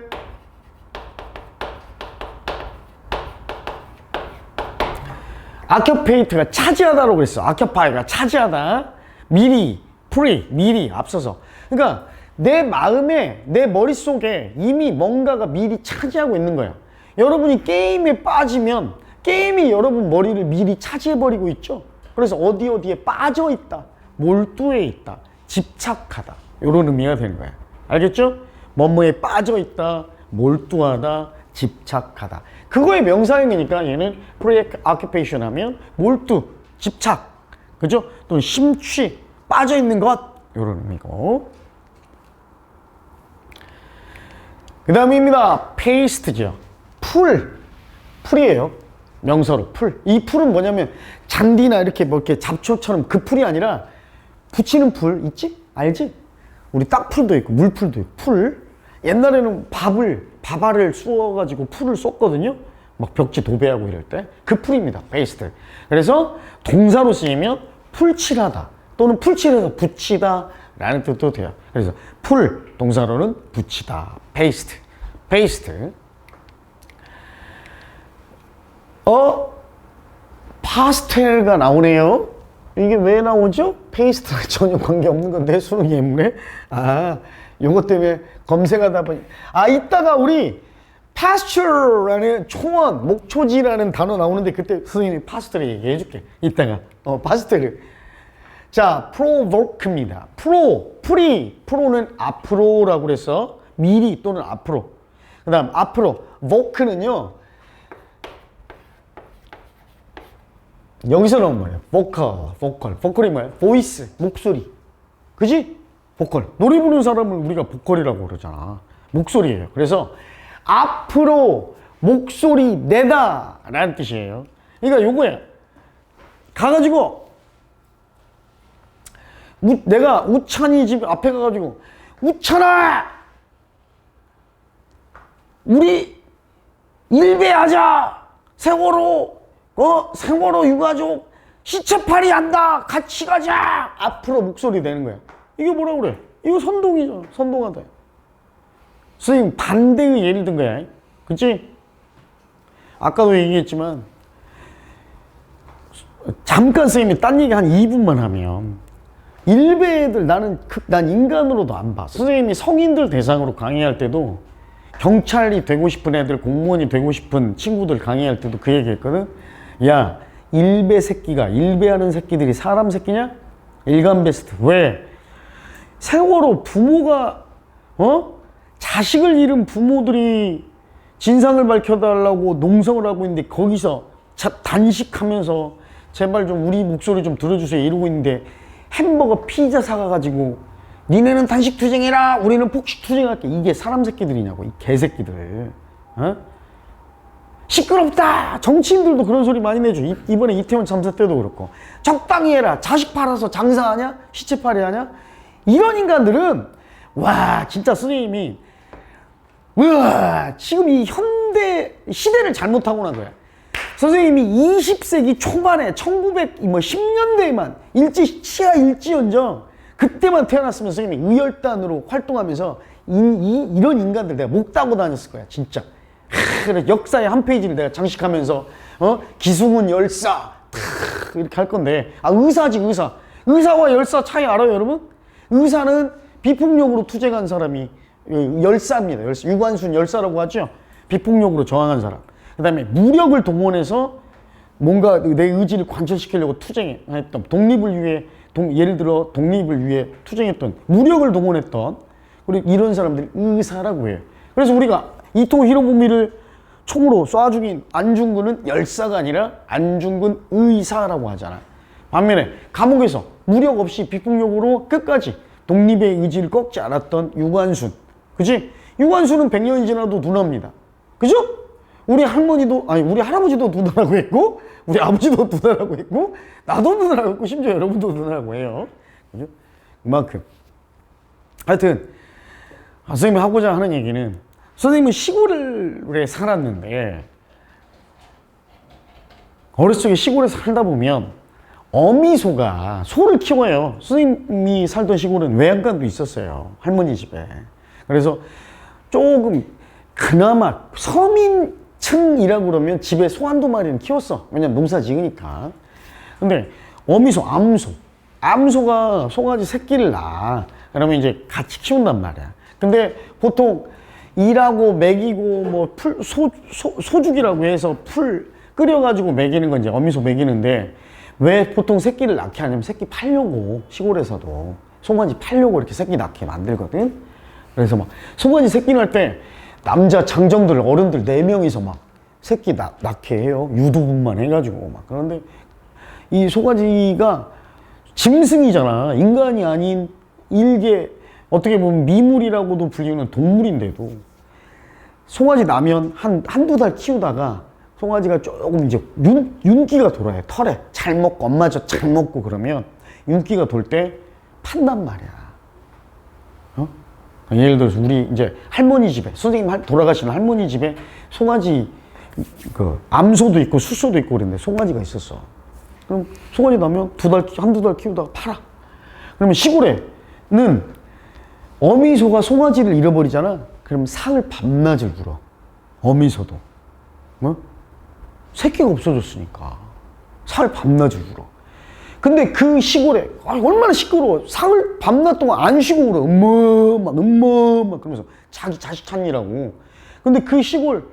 occupate가 차지하다라고 그랬어. occupy가 차지하다. 미리, 미리 앞서서. 그러니까 내 마음에, 내 머릿속에 이미 뭔가가 미리 차지하고 있는 거야. 여러분이 게임에 빠지면 게임이 여러분 머리를 미리 차지해버리고 있죠. 그래서 어디에 빠져 있다, 몰두해 있다, 집착하다 이런 의미가 되는 거야. 알겠죠? 뭐뭐에 빠져 있다, 몰두하다, 집착하다. 그거의 명사형이니까 얘는 preoccupation 하면 몰두, 집착, 그죠? 또는 심취, 빠져 있는 것 이런 의미고. 그 다음입니다. paste죠. 풀이에요. 명사로 풀. 이 풀은 뭐냐면 잔디나 이렇게 뭐 이렇게 잡초처럼 그 풀이 아니라 붙이는 풀 있지? 알지? 우리 딱풀도 있고 물풀도 있고 풀. 옛날에는 밥알을 쑤어가지고 풀을 쏟거든요. 막 벽지 도배하고 이럴 때 그 풀입니다. paste. 그래서 동사로 쓰이면 풀칠하다 또는 풀칠해서 붙이다 라는 뜻도 돼요. 그래서 풀 동사로는 붙이다. paste. 파스텔가 나오네요. 이게 왜 나오죠? 페이스트랑 전혀 관계없는 건데 수능 예문에. 요것 때문에 검색하다 보니 이따가 우리 pasture라는 초원, 목초지라는 단어 나오는데 그때 선생님이 파스텔을 얘기해 줄게. 이따가 파스텔을. 자, provoke입니다. 프로는 앞으로라고 그래서 미리 또는 앞으로. 그 다음 앞으로. voke는요 여기서 나온 말이에요. 보컬이 뭐예요? 보이스, 목소리. 그지? 보컬. 노래 부르는 사람을 우리가 보컬이라고 그러잖아. 목소리예요. 그래서 앞으로 목소리 내다 라는 뜻이에요. 그러니까 요거야. 가가지고 내가 우찬이 집 앞에 가가지고 우찬아! 우리 일배하자! 세월호 유가족 시체팔이 한다. 같이 가자. 앞으로 목소리 내는 거야. 이게 뭐라고 그래? 이거 선동이죠. 선동하다. 선생님 반대의 예를 든 거야. 그치? 아까도 얘기했지만 잠깐 선생님이 딴 얘기 한 2분만 하면 일베 애들 난 인간으로도 안 봐. 선생님이 성인들 대상으로 강의할 때도 경찰이 되고 싶은 애들, 공무원이 되고 싶은 친구들 강의할 때도 그 얘기 했거든. 야, 일배하는 새끼들이 사람 새끼냐? 일간베스트. 왜? 세월호 부모가 자식을 잃은 부모들이 진상을 밝혀달라고 농성을 하고 있는데 거기서 단식하면서 제발 좀 우리 목소리 좀 들어주세요 이러고 있는데 햄버거 피자 사가가지고 니네는 단식 투쟁해라 우리는 폭식 투쟁할게. 이게 사람 새끼들이냐고, 이 개새끼들. 어? 시끄럽다. 정치인들도 그런 소리 많이 내죠. 이번에 이태원 참사 때도 그렇고 적당히 해라. 자식 팔아서 장사하냐? 시체팔이 하냐? 이런 인간들은 와 진짜 선생님이 와 지금 이 현대 시대를 잘못하고 난 거야. 선생님이 20세기 초반에 1910년대에만 치아 일지연정 그때만 태어났으면 선생님이 의열단으로 활동하면서 이런 인간들 내가 목 따고 다녔을 거야 진짜. 그래 역사의 한 페이지를 내가 장식하면서 기승훈 열사 이렇게 할 건데 의사지 의사. 의사와 열사 차이 알아요 여러분? 의사는 비폭력으로 투쟁한 사람이 열사입니다. 열사. 유관순 열사라고 하죠. 비폭력으로 저항한 사람. 그 다음에 무력을 동원해서 뭔가 내 의지를 관철시키려고 투쟁했던 독립을 위해 예를 들어 독립을 위해 투쟁했던 무력을 동원했던 우리 이런 사람들이 의사라고 해요. 그래서 우리가 이토 히로부미를 총으로 쏴 죽인 안중근은 열사가 아니라 안중근 의사라고 하잖아. 반면에 감옥에서 무력 없이 비폭력으로 끝까지 독립의 의지를 꺾지 않았던 유관순. 그치? 유관순은 100년이 지나도 누나입니다. 그죠? 우리 할머니도, 아니, 우리 할아버지도 누나라고 했고, 우리 아버지도 누나라고 했고, 나도 누나라고 했고, 심지어 여러분도 누나라고 해요. 그죠? 그만큼. 하여튼, 선생님이 하고자 하는 얘기는, 선생님은 시골에 살았는데, 어렸을 적에 시골에 살다 보면, 어미소가 소를 키워요. 선생님이 살던 시골은 외양간도 있었어요. 할머니 집에. 그래서 조금 그나마 서민층이라고 그러면 집에 소 한두 마리는 키웠어. 왜냐면 농사 지으니까. 근데 어미소, 암소가 소가지 새끼를 낳아. 그러면 이제 같이 키운단 말이야. 근데 보통 일하고 먹이고 뭐 소죽이라고 해서 풀 끓여가지고 먹이는 건 이제 어미소 먹이는데 왜 보통 새끼를 낳게 하냐면 새끼 팔려고 시골에서도 송아지 팔려고 이렇게 새끼 낳게 만들거든. 그래서 막 송아지 새끼 낳을 때 남자 장정들 어른들 4명이서 막 새끼 낳게 해요. 유두분만 해가지고 막. 그런데 이 송아지가 짐승이잖아. 인간이 아닌 일개 어떻게 보면 미물이라고도 불리는 동물인데도 송아지 나면 한두 달 키우다가 송아지가 조금 이제 윤기가 돌아요. 털에 잘 먹고 엄마저 잘 먹고 그러면 윤기가 돌 때 판단 말이야. 예를 들어서 우리 이제 할머니 집에 선생님 돌아가시는 할머니 집에 송아지 그 암소도 있고 숫소도 있고 그랬는데 송아지가 있었어. 그럼 송아지 나면 한두 달 키우다가 팔아. 그러면 시골에는 어미소가 송아지를 잃어버리잖아. 그럼 상을 밤낮을 울어. 어미소도. 새끼가 없어졌으니까 살 밤낮을 울어. 근데 그 시골에 얼마나 시끄러워. 상을 밤낮 동안 안 쉬고 울어. 엄마 그러면서 자기 자식 찾느라고. 근데 그 시골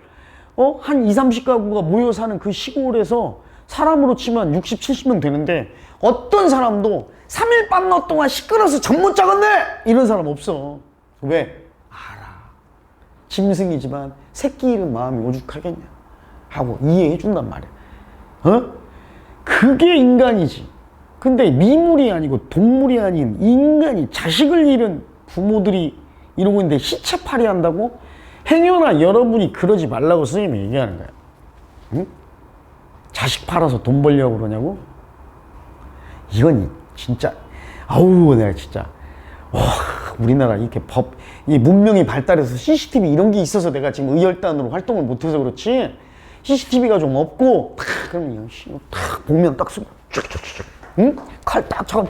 한 20, 30가구가 모여 사는 그 시골에서 사람으로 치면 60, 70명 되는데 어떤 사람도 3일 밤낮 동안 시끄러워서 잠 못 자겠네 이런 사람 없어. 왜? 알아. 짐승이지만 새끼 잃은 마음이 오죽하겠냐 하고 이해해 준단 말이야. 그게 인간이지. 근데 미물이 아니고 동물이 아닌 인간이 자식을 잃은 부모들이 이러고 있는데 시체팔이 한다고? 행여나 여러분이 그러지 말라고 선생님이 얘기하는 거야. 응? 자식 팔아서 돈 벌려고 그러냐고? 이건 진짜 아우 내가 진짜 우리나라 이렇게 이 문명이 발달해서 CCTV 이런 게 있어서 내가 지금 의열단으로 활동을 못해서 그렇지 CCTV가 좀 없고 그럼 딱 보면 딱 쓰고 응? 칼 딱 차고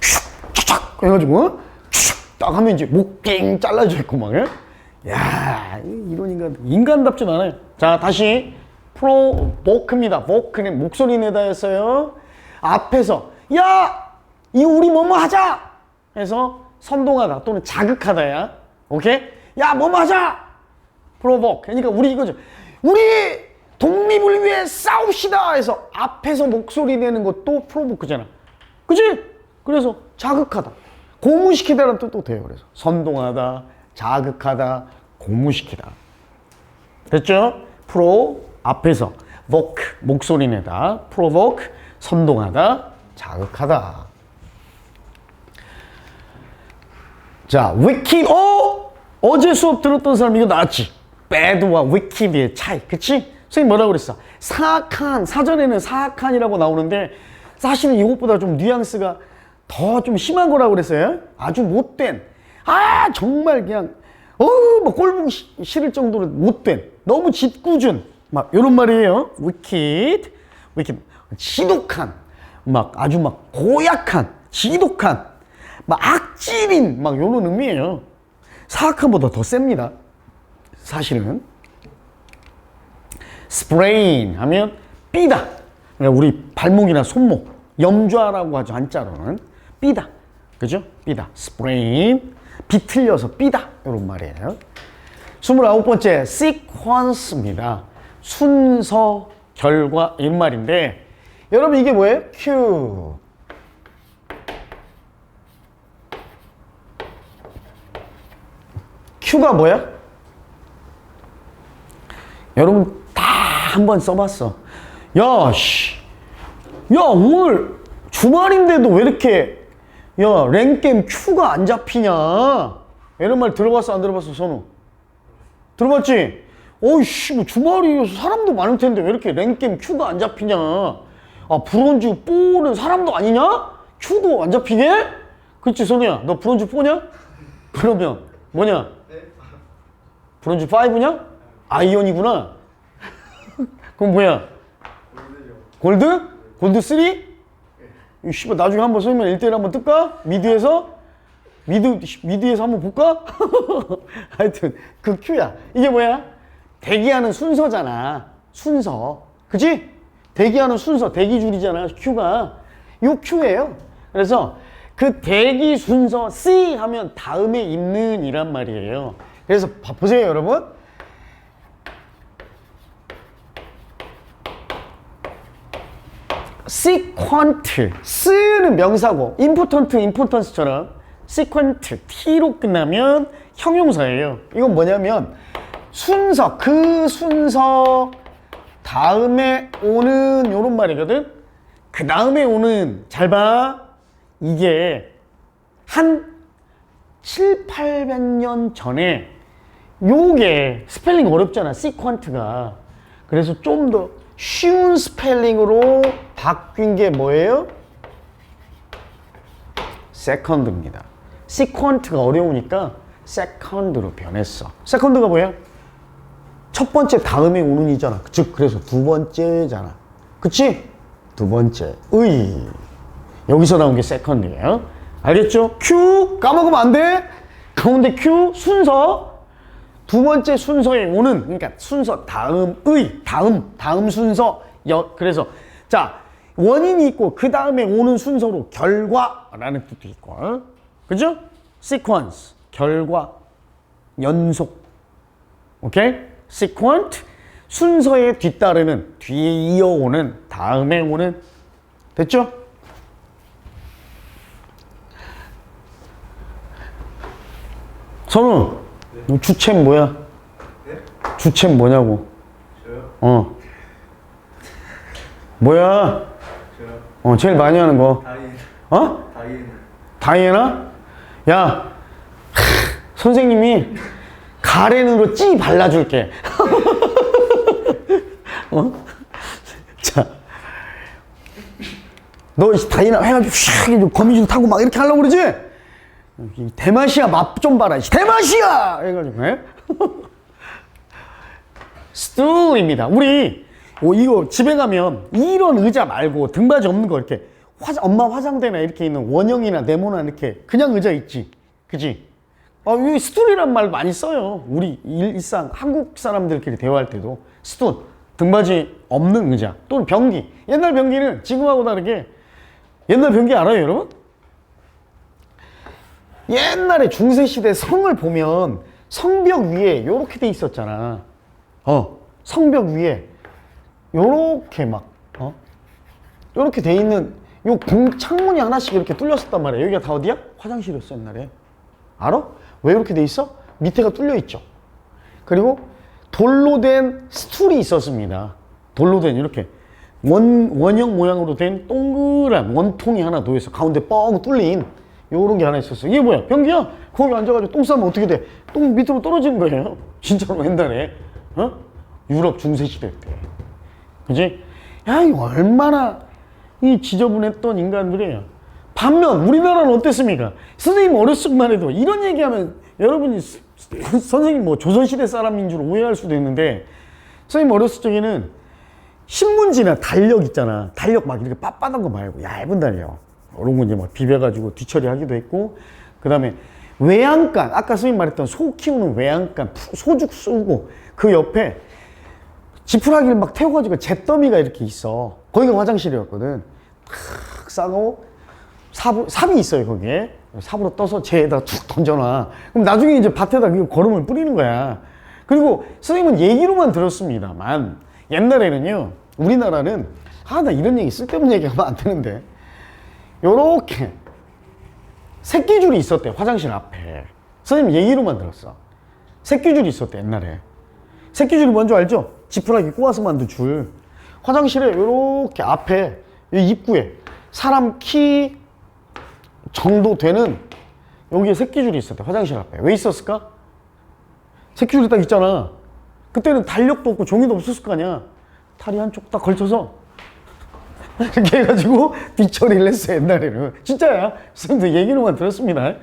슉 해가지고 딱 하면 이제 목갱 잘라져 있고 막 야 이런 인간답진 않아요. 자 다시 프로보크입니다. 보크는 목소리 내다 했어요. 앞에서 야 이거 우리 뭐뭐 하자 해서 선동하다 또는 자극하다야. 오케이? 야 뭐뭐 하자 프로보크. 그러니까 우리 이거죠. 우리 독립을 위해 싸웁시다 해서 앞에서 목소리 내는 것도 프로보크잖아. 그치? 그래서 자극하다. 고무시키다라는 뜻도 돼요. 그래서 선동하다, 자극하다, 고무시키다. 됐죠? pro 앞에서 voke 목소리 내다, provoke 선동하다, 자극하다. 자, wicked. 어제 수업 들었던 사람 이거 나왔지? bad와 wicked의 차이, 그치? 선생님 뭐라고 그랬어? 사악한, 사전에는 사악한이라고 나오는데 사실은 이것보다 좀 뉘앙스가 더 좀 심한 거라고 그랬어요. 아주 못된, 정말 그냥 막 꼴보기 싫을 정도로 못된, 너무 짓궂은 막 이런 말이에요. wicked, 지독한, 막 아주 막 고약한, 지독한, 막 악질인 막 이런 의미예요. 사악함보다 더 셉니다. 사실은. sprain 하면 삐다. 그러니까 우리 발목이나 손목, 염좌라고 하죠, 한자로는. 삐다. 그죠? 삐다. sprain. 비틀려서 삐다. 이런 말이에요. 29번째, sequence입니다. 순서, 결과, 이런 말인데, 여러분 이게 뭐예요? Q. Q가 뭐야? 여러분 다 한번 써봤어. 야, 오늘 주말인데도 왜 이렇게 랭겜 Q가 안 잡히냐? 이런 말 들어봤어, 안 들어봤어, 선우? 들어봤지? 뭐 주말이어서 사람도 많을 텐데 왜 이렇게 랭겜 Q가 안 잡히냐? 브론즈 4는 사람도 아니냐? Q도 안 잡히게? 그치, 선우야? 너 브론즈 4냐? 그러면 뭐냐? 브론즈 5냐? 아이언이구나. 그럼 뭐야? 골드? 골드 3? 나중에 한번 소위면 1대1 한번 뜰까? 미드에서 한번 볼까? 하여튼 그 Q야. 이게 뭐야? 대기하는 순서잖아. 순서. 그치? 대기하는 순서, 대기줄이잖아. Q가. 요 Q예요. 그래서 그 대기 순서 C 하면 다음에 있는 이란 말이에요. 그래서 보세요, 여러분. sequent, S는 명사고, important, importance처럼 sequent, T로 끝나면 형용사예요. 이건 뭐냐면 순서, 그 순서 다음에 오는 요런 말이거든. 그 다음에 오는, 잘 봐. 이게 한 7, 800년 전에 요게 스펠링 어렵잖아, sequent가. 그래서 좀 더 쉬운 스펠링으로 바뀐 게 뭐예요? second입니다. sequent가 어려우니까 second로 변했어. second가 뭐야? 첫 번째 다음에 오는 이잖아. 즉 그래서 두 번째잖아. 그치? 두 번째. 여기서 나온 게 second이에요. 알겠죠? Q 까먹으면 안 돼. 가운데 Q 순서. 두 번째 순서에 오는, 그러니까 순서 다음 순서. 그래서 자, 원인이 있고 그 다음에 오는 순서로 결과라는 뜻도 있고, 그죠? sequence, 결과, 연속. 오케이? sequent, 순서에 뒤따르는, 뒤에 이어오는, 다음에 오는. 됐죠? 선우, 네. 주챔 뭐야? 네? 주챔 뭐냐고? 저요? 뭐야? 저요? 제일 많이 하는 거. 다이애나. 다이애나? 야, 선생님이 가렌으로 찌 발라줄게. 자, 너 다이애나 해가지고 휙 거미줄 타고 막 이렇게 하려고 그러지? 대마시아 맛 좀 봐라. 대마시아! 해가지고, 스툴입니다. 우리, 이거 집에 가면 이런 의자 말고 등받이 없는 거 이렇게 엄마 화장대나 이렇게 있는 원형이나 네모나 이렇게 그냥 의자 있지. 그지? 이 스툴이란 말 많이 써요. 우리 일상 한국 사람들끼리 대화할 때도. 스툴. 등받이 없는 의자. 또는 변기. 옛날 변기는 지금하고 다르게, 옛날 변기 알아요, 여러분? 옛날에 중세시대 성을 보면 성벽 위에 요렇게 돼 있었잖아. 성벽 위에 요렇게 막 요렇게 돼 있는 요 창문이 하나씩 이렇게 뚫렸었단 말이야. 여기가 다 어디야? 화장실이었어, 옛날에. 알아? 왜 이렇게 돼 있어? 밑에가 뚫려 있죠. 그리고 돌로 된 스툴이 있었습니다. 돌로 된 이렇게 원형 모양으로 된 동그란 원통이 하나 놓여서 가운데 뻥 뚫린 요런 게 하나 있었어. 이게 뭐야? 변기야? 거기 앉아가지고 똥 싸면 어떻게 돼? 똥 밑으로 떨어지는 거예요. 진짜로 옛날에. 유럽 중세시대 때. 그지? 야, 이거 얼마나 이 지저분했던 인간들이에요. 반면 우리나라는 어땠습니까? 선생님 어렸을 때만 해도 이런 얘기하면 여러분이 선생님 뭐 조선시대 사람인 줄 오해할 수도 있는데, 선생님 어렸을 적에는 신문지나 달력 있잖아. 달력 막 이렇게 빳빳한 거 말고 얇은 달력. 이런 거 이제 막 비벼가지고 뒤처리하기도 했고, 그 다음에 외양간, 아까 선생님 말했던 소 키우는 외양간, 소죽 쏘고 그 옆에 지푸라기를 막 태워가지고 잿더미가 이렇게 있어. 거기가 화장실이었거든. 탁 싸고 삽이 있어요, 거기에. 삽으로 떠서 쟤에다 툭 던져놔. 그럼 나중에 이제 밭에다 그 거름을 뿌리는 거야. 그리고 선생님은 얘기로만 들었습니다만, 옛날에는요, 우리나라는, 나 이런 얘기 쓸데없는 얘기 하면 안 되는데, 요렇게 새끼줄이 있었대, 화장실 앞에. 선생님 얘기로만 들었어. 새끼줄이 있었대, 옛날에. 새끼줄이 뭔지 알죠? 지푸라기 꼬아서 만든 줄. 화장실에 요렇게 앞에, 이 입구에 사람 키 정도 되는 여기에 새끼줄이 있었대, 화장실 앞에. 왜 있었을까? 새끼줄이 딱 있잖아. 그때는 달력도 없고 종이도 없었을 거 아니야. 다리 한쪽 딱 걸쳐서 이렇게 해가지고 뒤처리를 했어, 옛날에는. 진짜야. 선생님도 얘기로만 들었습니다.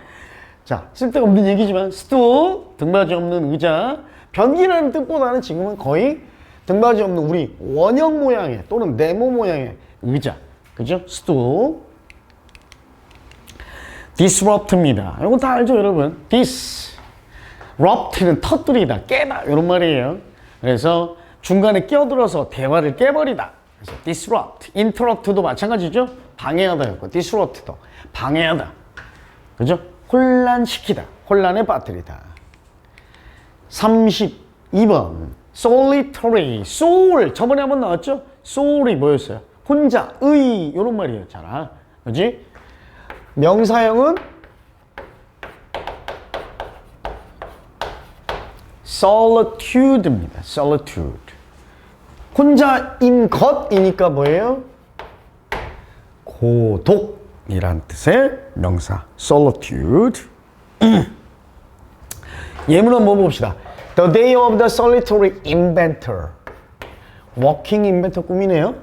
자, 쓸데없는 얘기지만 스툴, 등받이 없는 의자. 변기라는 뜻보다는 지금은 거의 등받이 없는 우리 원형 모양의 또는 네모 모양의 의자. 그죠? 스툴. disrupt입니다. 이건 다 알죠, 여러분? disrupt는 터뜨리다, 깨다, 이런 말이에요. 그래서 중간에 끼어들어서 대화를 깨버리다. 그래서 disrupt, interrupt도 마찬가지죠. 방해하다였고, disrupt도 방해하다. 그죠? 혼란시키다, 혼란에 빠뜨리다. 32번 solitary, soul, 저번에 한번 나왔죠? soul이 뭐였어요? 혼자, 의, 이런 말이었잖아. 그지? 명사형은 solitude입니다. solitude. 혼자인 것이니까 뭐예요? 고독이란 뜻의 명사 solitude. 예문 한번 봅시다. The day of the solitary inventor. working inventor 꿈이네요.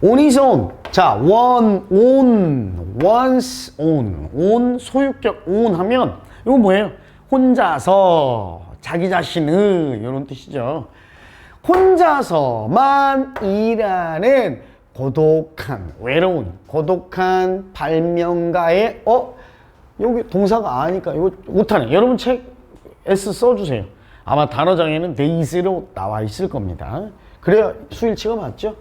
on his own. 자, on, one's own. on, 소유격 on 하면 이거 뭐예요? 혼자서, 자기 자신의, 이런 뜻이죠. 혼자서만 일하는 고독한, 외로운, 고독한 발명가의, 여기 동사가 아니까 이거 못하네. 여러분 책 S 써주세요. 아마 단어장에는 days로 나와 있을 겁니다. 그래야 수일치가 맞죠?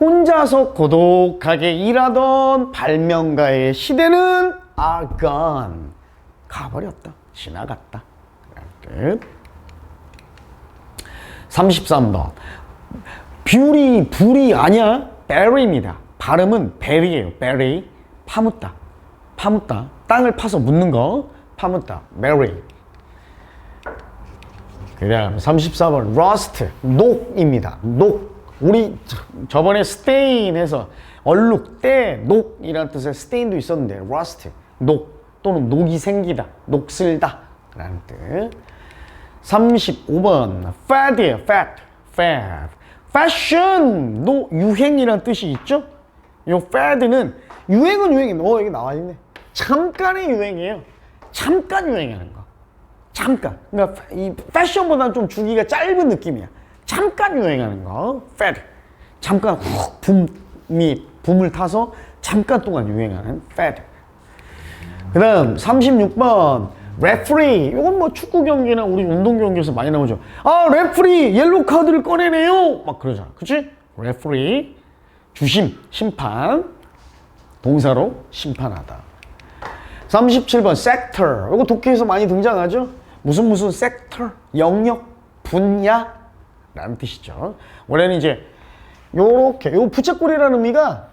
혼자서 고독하게 일하던 발명가의 시대는 gone. 가버렸다. 지나갔다. 끝. 33번. 불이 아니야. bury입니다. 발음은 bury예요. bury. 파묻다. 파묻다. 땅을 파서 묻는 거. 파묻다. bury. 그 다음 34번. rust. 녹입니다. 녹. 우리 저번에 stain 해서 얼룩, 때, 녹이라는 뜻의 stain도 있었는데 rust, 녹 또는 녹이 생기다, 녹슬다 라는 뜻. 35번 fad이에요. fad. fashion, 유행이라는 뜻이 있죠. 이 fad는 유행은 유행이에요. 여기 나와 있네. 잠깐의 유행이에요. 잠깐 유행하는 거. 잠깐. 그러니까 이 패션보다는 좀 주기가 짧은 느낌이야. 잠깐 유행하는 거, fad. 잠깐 훅 붐을 타서 잠깐 동안 유행하는 fad. 그 다음 36번 referee. 이건 뭐 축구 경기나 우리 운동 경기에서 많이 나오죠. referee 옐로우 카드를 꺼내네요. 막 그러잖아. 그치? referee 주심, 심판. 동사로 심판하다. 37번 sector. 이거 독해에서 많이 등장하죠. 무슨 sector, 영역, 분야 라는 뜻이죠. 원래는 이제 요렇게 요 부채꼴이라는 의미가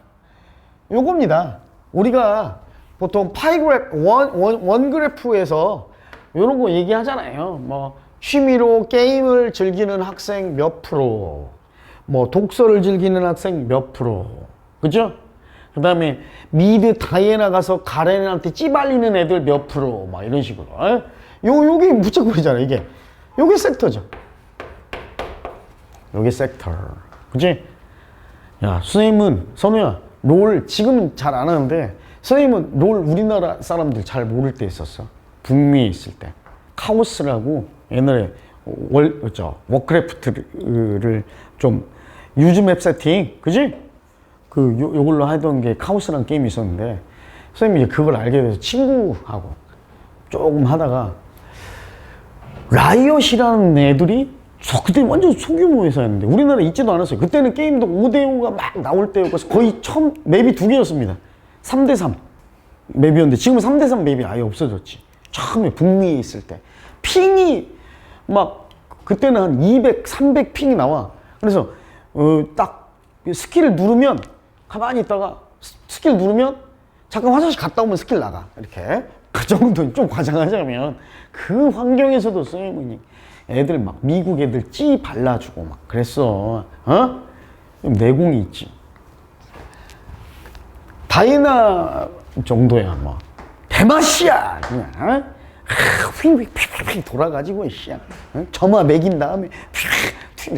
요겁니다. 우리가 보통 파이그래프 원 그래프에서 요런 거 얘기하잖아요. 뭐 취미로 게임을 즐기는 학생 몇 프로, 뭐 독서를 즐기는 학생 몇 프로, 그죠? 그 다음에 미드 다이애나 가서 가렌한테 찌발리는 애들 몇 프로, 막 이런 식으로. 요게 무척거리잖아, 이게. 요게 섹터죠. 요게 섹터. 그치? 야, 선생님은, 선우야, 롤 지금은 잘 안 하는데, 선생님은 롤 우리나라 사람들 잘 모를 때 있었어. 북미에 있을 때. 카오스라고 옛날에 워크래프트를 좀 유즈맵 세팅, 그지? 요걸로 하던 게 카오스라는 게임이 있었는데, 선생님이 이제 그걸 알게 돼서 친구하고 조금 하다가, 라이엇이라는 애들이 그때 완전 소규모 회사였는데, 우리나라에 있지도 않았어요. 그때는 게임도 5대5가 막 나올 때였고, 거의 처음 맵이 2개였습니다. 3대3 맵이었는데, 지금은 3대3 맵이 아예 없어졌지. 처음에 북미에 있을 때. 핑이 막, 그때는 한 200, 300 핑이 나와. 그래서, 딱 스킬을 누르면, 가만히 있다가 스킬 누르면, 잠깐 화장실 갔다 오면 스킬 나가. 이렇게. 그 정도는 좀 과장하자면, 그 환경에서도 선생님이 애들 막 미국 애들 찌 발라주고 막 그랬어. 내공이 있지. 다이애나 정도야 뭐. 대맛이야 그냥. 휙휙 돌아가지고 씨야. 점화 매긴 다음에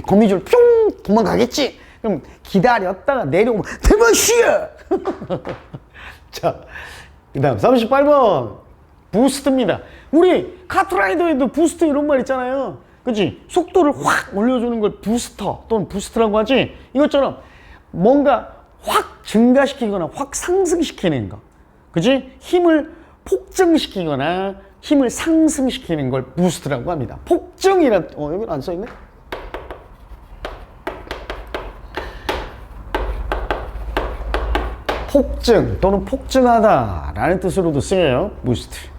거미줄 뿅 도망가겠지. 그럼 기다렸다가 내려오면 대맛이야. 자, 그다음 38번 부스트입니다. 우리 카트라이더에도 부스트 이런 말 있잖아요. 그치? 속도를 확 올려주는 걸 부스터 또는 부스트라고 하지. 이것처럼 뭔가 확 증가시키거나 확 상승시키는 거. 그치? 힘을 폭증시키거나 힘을 상승시키는 걸 부스트라고 합니다. 폭증이란, 여기 안 써있네? 폭증 또는 폭증하다 라는 뜻으로도 쓰여요. 부스트.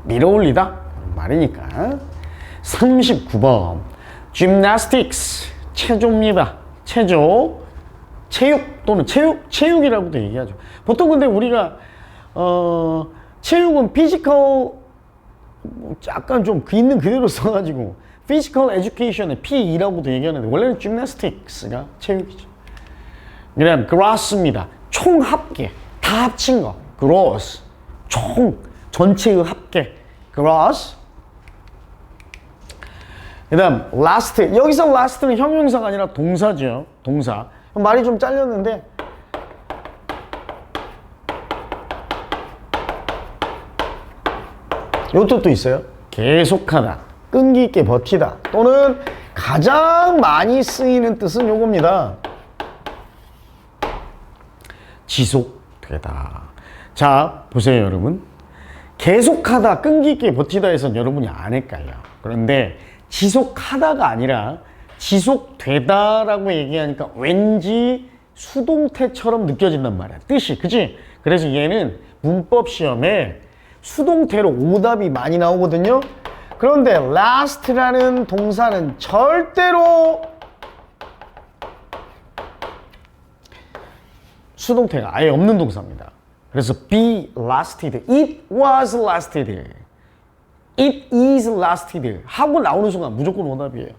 밀어올리다 말이니까. 39번 gymnastics 체조입니다. 체조, 체육 또는 체육이라고도 얘기하죠. 보통 근데 우리가 체육은 피지컬 약간 좀 있는 그대로 써가지고 physical education의 PE라고도 얘기하는데 원래는 gymnastics가 체육이죠. 그다음 gross입니다. 총 합계, 다 합친 거 gross, 총 전체의 합계 gross. 그 다음 last, 여기서 last는 형용사가 아니라 동사죠. 동사. 말이 좀 잘렸는데 요 뜻도 있어요. 계속하다, 끈기 있게 버티다 또는 가장 많이 쓰이는 뜻은 요겁니다. 지속되다. 자, 보세요 여러분. 계속하다, 끈기 있게 버티다 해서 여러분이 안 헷갈려. 그런데 지속하다가 아니라 지속되다라고 얘기하니까 왠지 수동태처럼 느껴진단 말이야. 뜻이, 그치? 그래서 얘는 문법 시험에 수동태로 오답이 많이 나오거든요. 그런데 last라는 동사는 절대로 수동태가 아예 없는 동사입니다. 그래서 be lasted, it was lasted, it is lasted 하고 나오는 순간 무조건 오답이에요.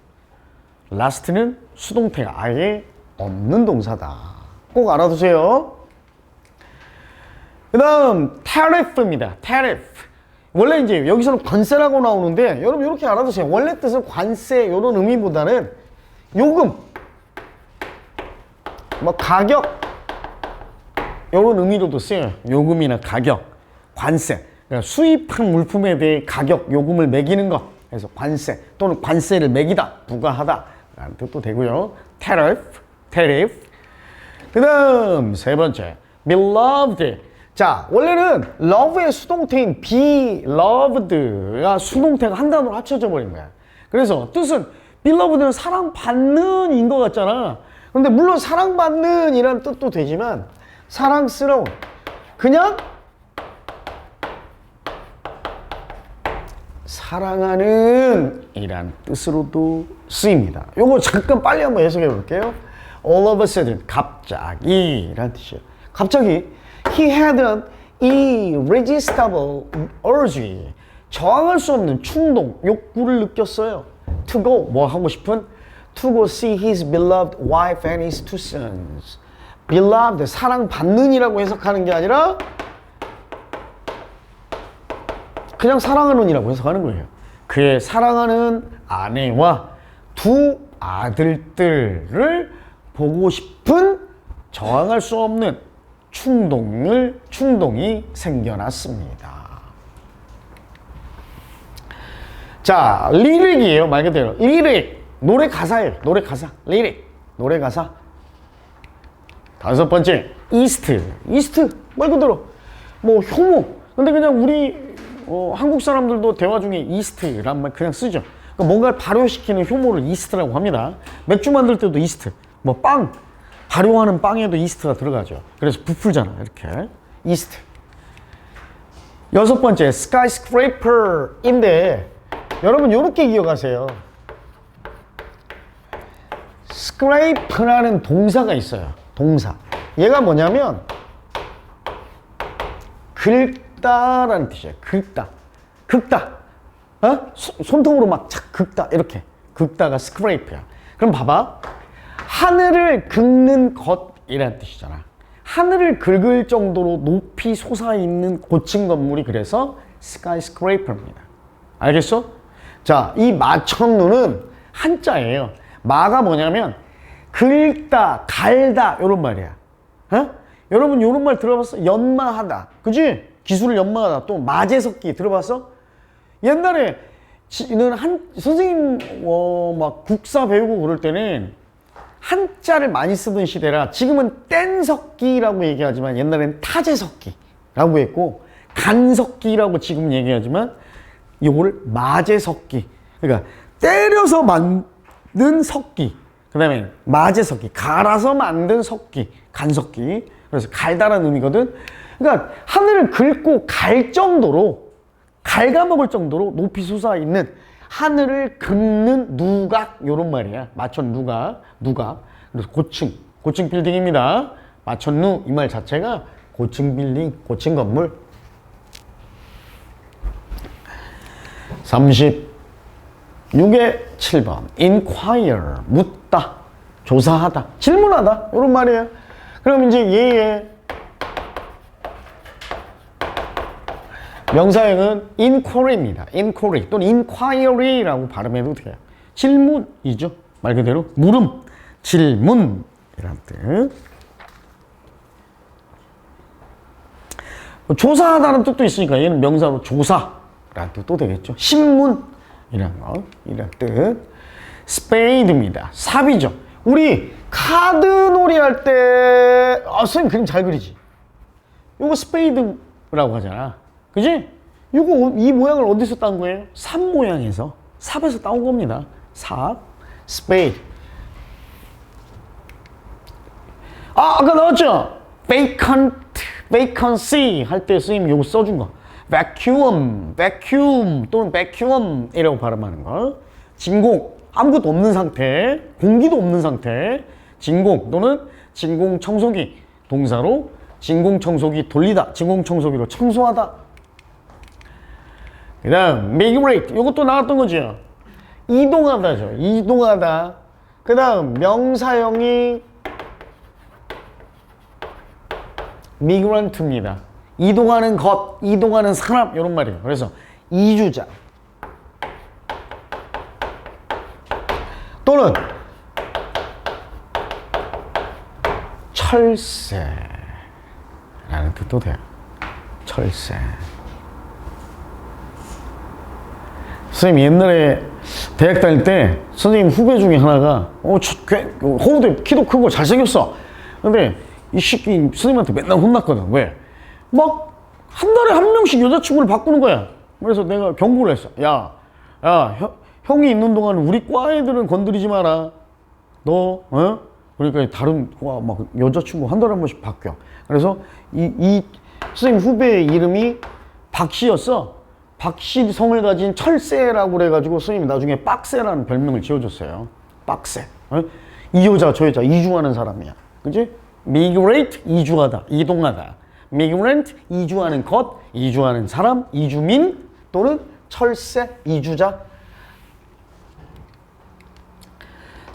last는 수동태가 아예 없는 동사다. 꼭 알아두세요. 그 다음 tariff입니다. tariff. 원래 이제 여기서는 관세라고 나오는데 여러분 이렇게 알아두세요. 원래 뜻은 관세 이런 의미보다는 요금, 뭐 가격 이런 의미로도 쓰여요. 요금이나 가격, 관세. 그러니까 수입한 물품에 대해 가격, 요금을 매기는 것. 그래서 관세 또는 관세를 매기다, 부과하다 라는 뜻도 되고요. tariff, tariff. 그 다음 세 번째 beloved. 자, 원래는 love의 수동태인 be loved가 수동태가 한 단어로 합쳐져 버린 거야. 그래서 뜻은 beloved는 사랑받는 인 것 같잖아. 그런데 물론 사랑받는 이라는 뜻도 되지만 사랑스러운, 그냥 사랑하는 이란 뜻으로도 쓰입니다. 요거 잠깐 빨리 한번 해석해 볼게요. All of a sudden, 갑자기 이란 뜻이에요. 갑자기 he had an irresistible urge, 저항할 수 없는 충동, 욕구를 느꼈어요. to go 뭐 하고 싶은? To go see his beloved wife and his two sons. beloved 사랑받는이라고 해석하는 게 아니라 그냥 사랑하는이라고 해석하는 거예요. 그의 사랑하는 아내와 두 아들들을 보고 싶은 저항할 수 없는 충동이 생겨났습니다. 자, 리릭이에요. 말 그대로 리릭, 노래 가사예요. 노래 가사, 리릭, 노래 가사. 다섯 번째, 이스트 말 그대로 뭐 효모. 근데 그냥 우리 한국 사람들도 대화 중에 이스트란 말 그냥 쓰죠. 그러니까 뭔가를 발효시키는 효모를 이스트라고 합니다. 맥주 만들 때도 이스트, 뭐 빵 발효하는 빵에도 이스트가 들어가죠. 그래서 부풀잖아 이렇게. 이스트. 여섯 번째, skyscraper인데 여러분 요렇게 기억하세요. scrape라는 동사가 있어요. 동사. 얘가 뭐냐면 긁다라는 뜻이에요. 긁다. 손톱으로 막 착 긁다. 이렇게. 긁다가 scrape야. 그럼 봐봐. 하늘을 긁는 것이라는 뜻이잖아. 하늘을 긁을 정도로 높이 솟아있는 고층 건물이 그래서 skyscraper입니다. 알겠어? 자, 이 마천루는 한자예요. 마가 뭐냐면 긁다, 갈다 이런 말이야. 여러분 이런 말 들어봤어? 연마하다. 그지? 기술을 연마하다. 또 마제석기 들어봤어? 옛날에 선생님 막 국사 배우고 그럴 때는 한자를 많이 쓰던 시대라 지금은 뗀석기라고 얘기하지만 옛날에는 타제석기라고 했고 간석기라고 지금 얘기하지만 요거를 마제석기. 그러니까 때려서 만든 석기. 그 다음에 마제석기. 갈아서 만든 석기. 간석기. 그래서 갈다라는 의미거든. 그러니까 하늘을 긁고 갈 정도로 갉아먹을 정도로 높이 솟아있는 하늘을 긁는 누각 요런 말이야. 마천 누각. 그래서 고층 빌딩입니다. 마천루 이 말 자체가 고층 빌딩, 고층 건물. 36의 7번 inquire 묻다, 조사하다, 질문하다 이런 말이에요. 그럼 이제 얘의 명사형은 inquiry입니다. inquiry 또는 inquiry라고 발음해도 돼요. 질문이죠. 말 그대로 물음, 질문이란 뜻. 조사하다는 뜻도 있으니까 얘는 명사로 조사라는 뜻도 되겠죠. 신문이란 거, 이란 뜻. 스페이드입니다. 삽이죠. 우리 카드 놀이 할 때, 선생님 그림 잘 그리지? 요거 스페이드라고 하잖아. 그지? 요거, 이 모양을 어디서 딴 거예요? 삽 모양에서, 삽에서 따온 겁니다. 삽, 스페이드. 아까 나왔죠? vacancy 할 때 선생님 요거 써준 거. vacuum 또는 vacuum이라고 발음하는 거. 진공, 아무것도 없는 상태, 공기도 없는 상태. 진공 또는 진공 청소기. 동사로 진공 청소기 돌리다, 진공 청소기로 청소하다. 그 다음 migrate, 요것도 나왔던 거죠. 이동하다죠. 이동하다. 그 다음 명사형이 migrant입니다. 이동하는 것, 이동하는 사람 이런 말이에요. 그래서 이주자 또는 철새라는 뜻도 돼요. 철새. 선생님 옛날에 대학 다닐 때 선생님 후배 중에 하나가 허우대 키도 크고 잘생겼어. 근데 이 새끼 선생님한테 맨날 혼났거든. 왜? 막 한 달에 한 명씩 여자친구를 바꾸는 거야. 그래서 내가 경고를 했어. 야, 형이 있는 동안 우리 과 애들은 건드리지 마라. 너, 그러니까 다른 과 막 여자친구 한 달에 한 번씩 바뀌어. 그래서 이 선생님 후배의 이름이 박씨였어. 박씨 성을 가진 철새라고 그래가지고 선생님이 나중에 빡새라는 별명을 지어줬어요. 빡새. 이 여자 저 여자 이주하는 사람이야. 그지? migrate 이주하다, 이동하다. migrant 이주하는 것, 이주하는 사람, 이주민 또는 철새, 이주자.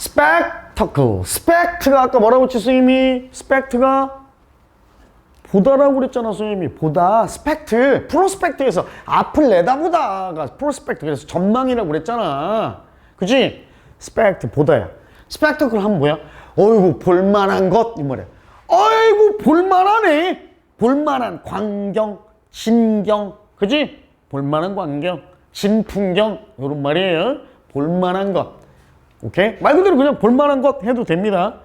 spectacle. spect가 아까 뭐라고 했지, 선생님이? spect가 보다라고 그랬잖아, 선생님이. 보다. 스펙트. 프로스펙트에서 앞을 내다보다가 프로스펙트. 그래서 전망이라고 그랬잖아. 그치? 스펙트, 보다야. 스펙터클 하면 뭐야? 어이구, 볼만한 것. 이 말이야. 어이구, 볼만하네. 볼만한 광경, 진경. 그치? 볼만한 광경, 진풍경. 요런 말이에요. 볼만한 것. 오케이? 말 그대로 그냥 볼만한 것 해도 됩니다.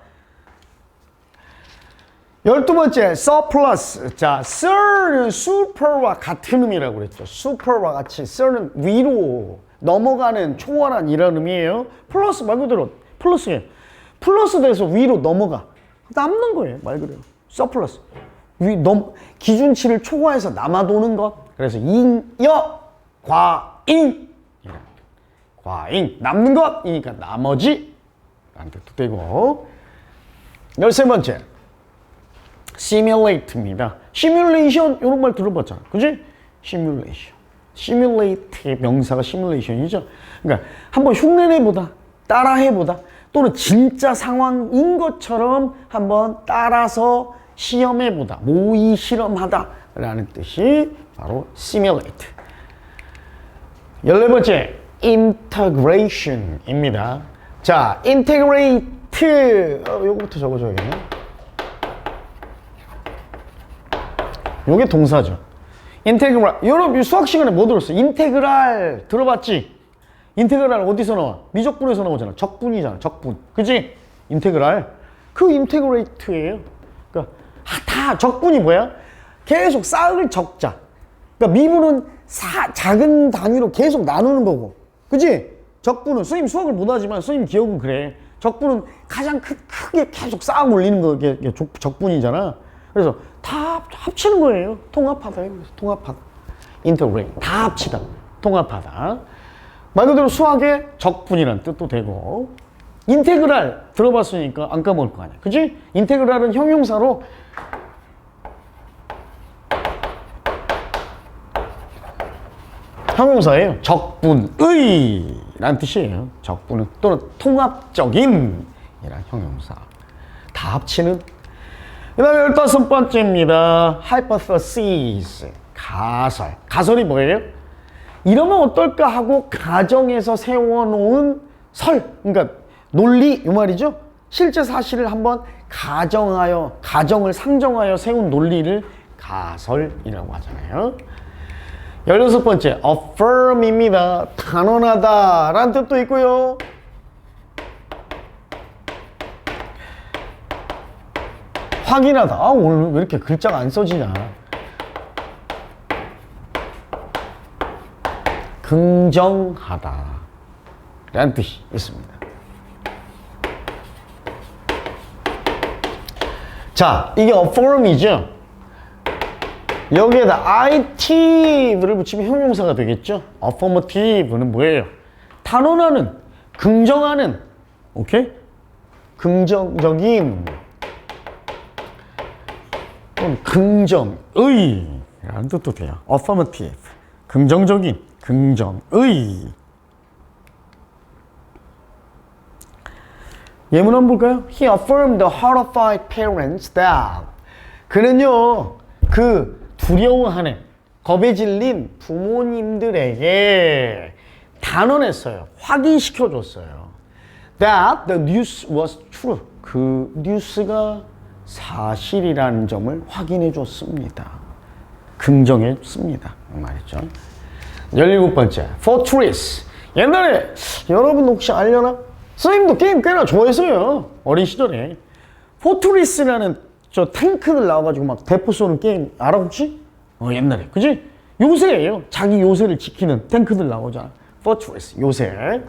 12번째, surplus. 자, sir는 super와 같은 의미라고 그랬죠. super와 같이. sir는 위로 넘어가는, 초월한 이런 의미예요. 플러스 말 그대로 플러스예요. 플러스 돼서 위로 넘어가. 남는 거예요. 말 그대로. surplus. 기준치를 초과해서 남아도는 것. 그래서 잉여, 과잉. 과잉. 남는 것이니까 나머지. 라는 뜻도 되고. 13번째. simulate입니다. simulation 이런 말 들어봤잖아. 그지? simulation. simulate의 명사가 simulation이죠. 그러니까 한번 흉내내보다, 따라해보다, 또는 진짜 상황인 것처럼 한번 따라서 시험해보다, 모의 실험하다 라는 뜻이 바로 simulate. 14번째, integration입니다. 자, integrate. 요거부터 적어줘야겠네. 요게 동사죠. 인테그랄. 여러분 수학 시간에 뭐 들었어? 인테그랄 들어봤지? 인테그랄 어디서 나와? 미적분에서 나오잖아. 적분이잖아. 적분. 그치? 인테그랄. 그 인테그레이트예요. 그러니까 다 적분이 뭐야? 계속 싹을 적자. 그러니까 미분은 작은 단위로 계속 나누는 거고. 그치? 적분은 선생님 수학을 못하지만 선생님 기억은 그래. 적분은 가장 크게 계속 쌓아 올리는 거. 게 적분이잖아. 그래서 다 합치는 거예요. 통합하다. 통합하다. 인터그레이트. 다 합치다. 통합하다. 말 그대로 수학의 적분이라는 뜻도 되고. 인테그랄 들어봤으니까 안 까먹을 거 아니야. 그치? 인테그랄은 형용사로 형용사예요. 적분의 라는 뜻이에요. 적분은. 또는 통합적인 이란 형용사. 다 합치는. 그 다음에 15번째입니다. hypothesis. 가설. 가설이 뭐예요? 이러면 어떨까 하고 가정에서 세워놓은 설. 그러니까 논리, 이 말이죠. 실제 사실을 한번 가정을 상정하여 세운 논리를 가설이라고 하잖아요. 16번째, affirm입니다. 단언하다 라는 뜻도 있고요. 확인하다. 오늘 왜 이렇게 글자가 안 써지냐. 긍정하다 라는 뜻이 있습니다. 자, 이게 affirm이죠. 여기에다 itive를 붙이면 형용사가 되겠죠. affirmative는 뭐예요? 단언하는, 긍정하는, 오케이? 긍정적인, 긍정의 라는 뜻도 돼요. affirmative, 긍정적인, 긍정의. 예문 한번 볼까요? He affirmed the horrified parents that. 그는요, 그 두려워하는, 겁에 질린 부모님들에게 단언했어요. 확인시켜줬어요. That the news was true. 그 뉴스가 사실이라는 점을 확인해 줬습니다. 긍정해 줬습니다. 말이죠. 17번째, fortress. 옛날에 여러분 혹시 알려나? 선생님도 게임 꽤나 좋아했어요. 어린 시절에. 포트리스라는 저 탱크들 나와가지고 막 대포 쏘는 게임 알아 혹시? 옛날에. 그지? 요새예요. 자기 요새를 지키는 탱크들 나오잖아. fortress, 요새.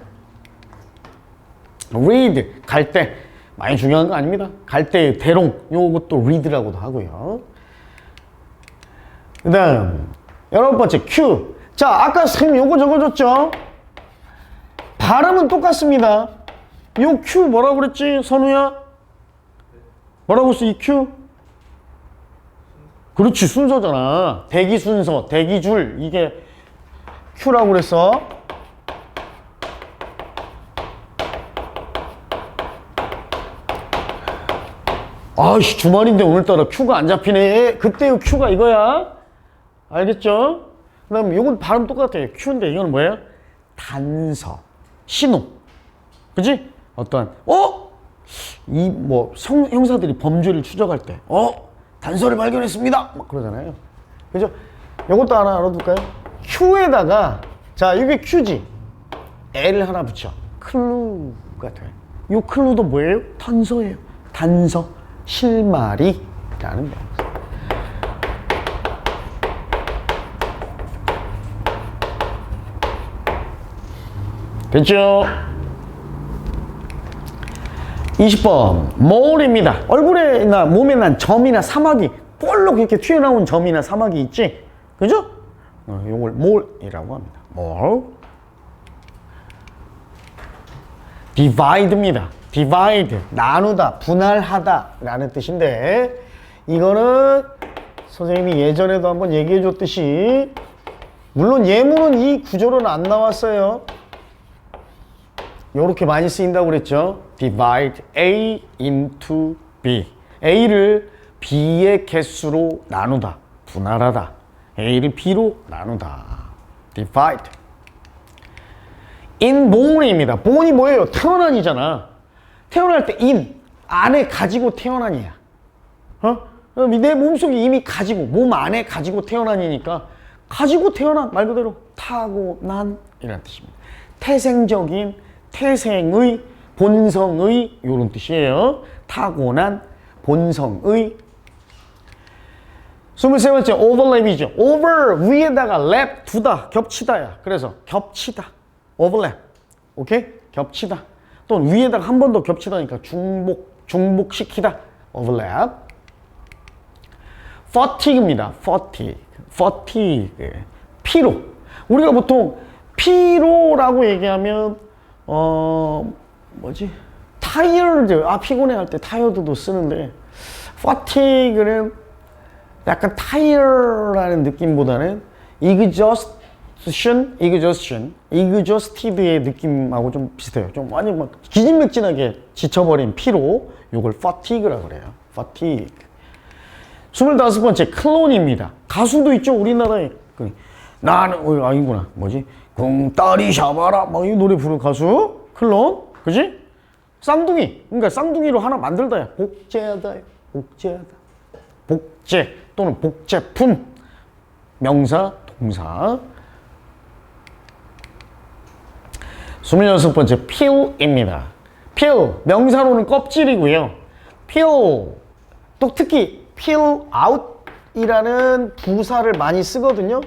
read, 갈 때. 많이 중요한 거 아닙니다. 갈 때의 대롱. 요것도 read라고도 하고요. 그 다음 11번째, q. 자, 아까 선생님 요거 적어줬죠? 발음은 똑같습니다. 요 q 뭐라고 그랬지, 선우야? 뭐라고 써, 이 q? 그렇지, 순서잖아. 대기 순서, 대기줄. 이게 q라고 그랬어. 아이씨, 주말인데 오늘따라 큐가 안 잡히네. 그때의 큐가 이거야. 알겠죠? 그 다음에 요건 발음 똑같아요. 큐인데 이거는 뭐예요? 단서. 신호. 그지? 어떠한, 이 뭐 형사들이 범죄를 추적할 때, 단서를 발견했습니다. 막 그러잖아요. 그죠? 요것도 하나 알아둘까요? 큐에다가, 자, 이게 큐지. L을 하나 붙여. 클루가 돼. 요 클루도 뭐예요? 단서예요. 단서. 실마리라는 명사. 됐죠? 20번 mole입니다. 얼굴에나 몸에 난 점이나 사막이 볼록 이렇게 튀어나온 점이나 사막이 있지? 그죠? 요걸 mole이라고 합니다. mole. divide입니다. divide, 나누다, 분할하다 라는 뜻인데, 이거는 선생님이 예전에도 한번 얘기해 줬듯이, 물론 예문은 이 구조로는 안 나왔어요. 요렇게 많이 쓰인다고 그랬죠. divide A into B. A를 B의 개수로 나누다, 분할하다. A를 B로 나누다. divide. inborn입니다. born이 뭐예요? 태어난이잖아. 태어날 때 in, 안에 가지고 태어난이야. 내 몸속에 이미 가지고, 몸 안에 가지고 태어난이니까, 가지고 태어난 말 그대로 타고난 이라는 뜻입니다. 태생적인, 태생의, 본성의 이런 뜻이에요. 타고난, 본성의. 23번째 overlap이죠. over 위에다가 lap 두다, 겹치다야. 그래서 겹치다, overlap. 오케이? 겹치다. 또는 위에다가 한 번 더 겹치다니까 중복시키다, overlap. fatigue입니다. fatigue. 피로. 우리가 보통 피로라고 얘기하면 tired, 피곤해 할 때 tired도 쓰는데, fatigue는 약간 tired라는 느낌보다는 exhausted의 느낌하고 좀 비슷해요. 좀 많이 막 기진맥진하게 지쳐버린 피로, 요걸 fatigue라고 그래요. fatigue. 25번째 클론입니다. 가수도 있죠, 우리나라에. 나는 아니구나. 궁따리 샤바라 막 이 노래 부르는 가수 클론, 그지? 쌍둥이. 그러니까 쌍둥이로 하나 만들다야. 복제하다. 복제 또는 복제품. 명사, 동사. 26번째 peel입니다. peel, 명사로는 껍질이고요. peel, 또 특히 peel out 이라는 부사를 많이 쓰거든요.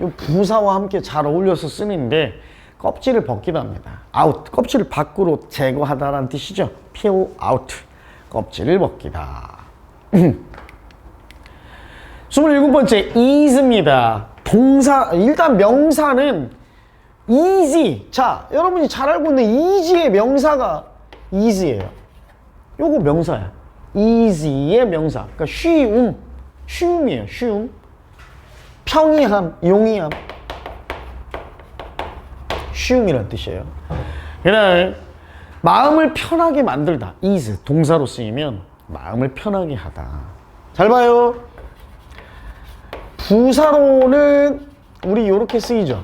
이 부사와 함께 잘 어울려서 쓰는데, 껍질을 벗기도 합니다. out, 껍질을 밖으로 제거하다라는 뜻이죠. peel out, 껍질을 벗기다. 27번째 is입니다. 동사, 일단 명사는 easy. 자, 여러분이 잘 알고 있는 easy의 명사가 easy예요. 요거 명사야. easy의 명사. 그러니까 쉬움이에요. 쉬움. 평이함, 용이함. 쉬움이란 뜻이에요. 그다음에 마음을 편하게 만들다. ease, 동사로 쓰이면 마음을 편하게 하다. 잘 봐요. 부사로는 우리 요렇게 쓰이죠.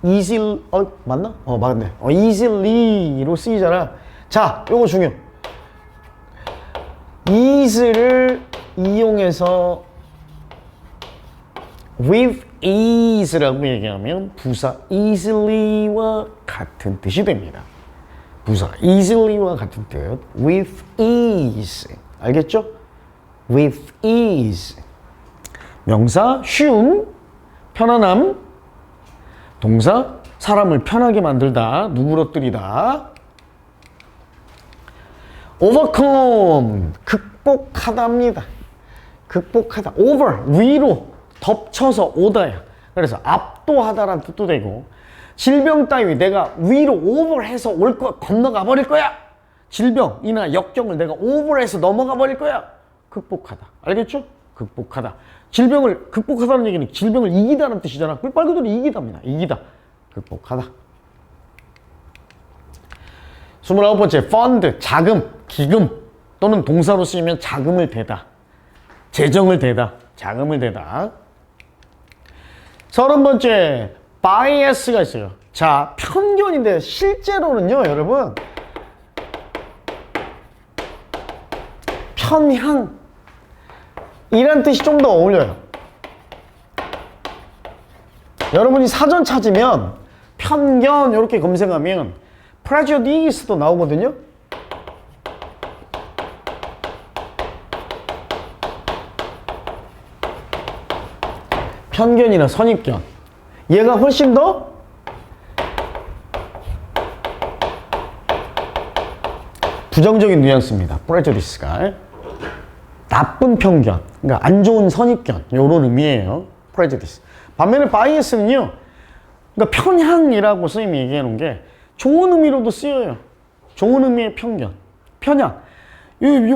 easily, 맞나? 맞네. easily 로 쓰이잖아. 자, 요거 중요. ease를 이용해서 with ease라고 얘기하면 부사 easily와 같은 뜻이 됩니다. 부사 easily와 같은 뜻. with ease. 알겠죠? with ease. 명사 쉬움, 편안함. 동사 사람을 편하게 만들다, 누그러뜨리다. overcome, 극복하다입니다. 극복하다. over, 위로 덮쳐서 오다야. 그래서 압도하다라는 뜻도 되고, 질병 따위 내가 위로 over해서 올 거야, 건너가 버릴 거야. 질병이나 역경을 내가 over해서 넘어가 버릴 거야. 극복하다. 알겠죠? 극복하다. 질병을 극복하다는 얘기는 질병을 이기다는 뜻이잖아. 말 그대로 이기다입니다. 이기다. 극복하다. 29번째 fund, 자금, 기금. 또는 동사로 쓰이면 자금을 대다, 재정을 대다, 자금을 대다. 30번째, bias가 있어요. 자, 편견인데 실제로는요, 여러분, 편향 이란 뜻이 좀 더 어울려요. 여러분이 사전 찾으면 편견 이렇게 검색하면 prejudice도 나오거든요. 편견이나 선입견, 얘가 훨씬 더 부정적인 뉘앙스입니다. prejudice가 나쁜 편견, 그러니까 안 좋은 선입견 이런 의미예요. prejudice. 반면에 bias는요, 그러니까 편향이라고 선생님이 얘기해 놓은 게 좋은 의미로도 쓰여요. 좋은 의미의 편견, 편향.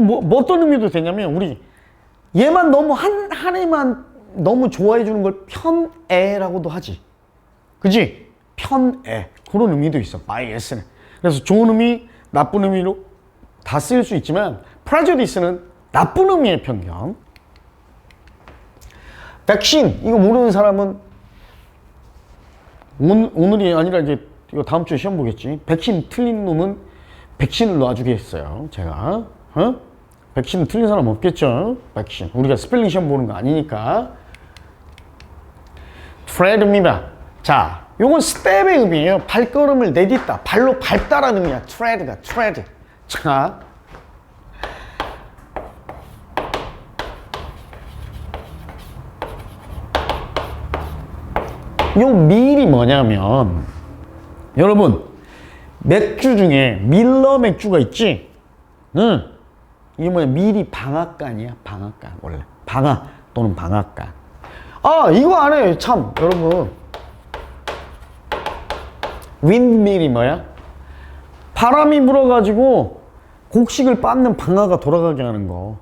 뭐 어떤 의미도 되냐면, 우리 얘만 너무 한 애만 너무 좋아해 주는 걸 편애라고도 하지. 그지? 편애. 그런 의미도 있어, bias는. 그래서 좋은 의미, 나쁜 의미로 다 쓰일 수 있지만, prejudice는 나쁜 의미의 편견. 백신, 이거 모르는 사람은 오늘이 아니라 이제 이거 다음 주에 시험 보겠지. 백신 틀린 놈은 백신을 놔주겠어요, 제가. 어? 백신 틀린 사람 없겠죠? 백신. 우리가 스펠링 시험 보는 거 아니니까. tread입니다. 자, 요건 스텝의 의미예요. 발걸음을 내딛다, 발로 밟다라는 의미야. tread가 tread. 자, 요 밀이 뭐냐면, 여러분, 맥주 중에 밀러 맥주가 있지? 응. 이게 뭐야? 밀이 방앗간이야, 방앗간. 원래 방아 또는 방앗간. 아, 이거 안 해요. 참, 여러분. 윈드밀이 뭐야? 바람이 불어가지고 곡식을 빻는 방아가 돌아가게 하는 거.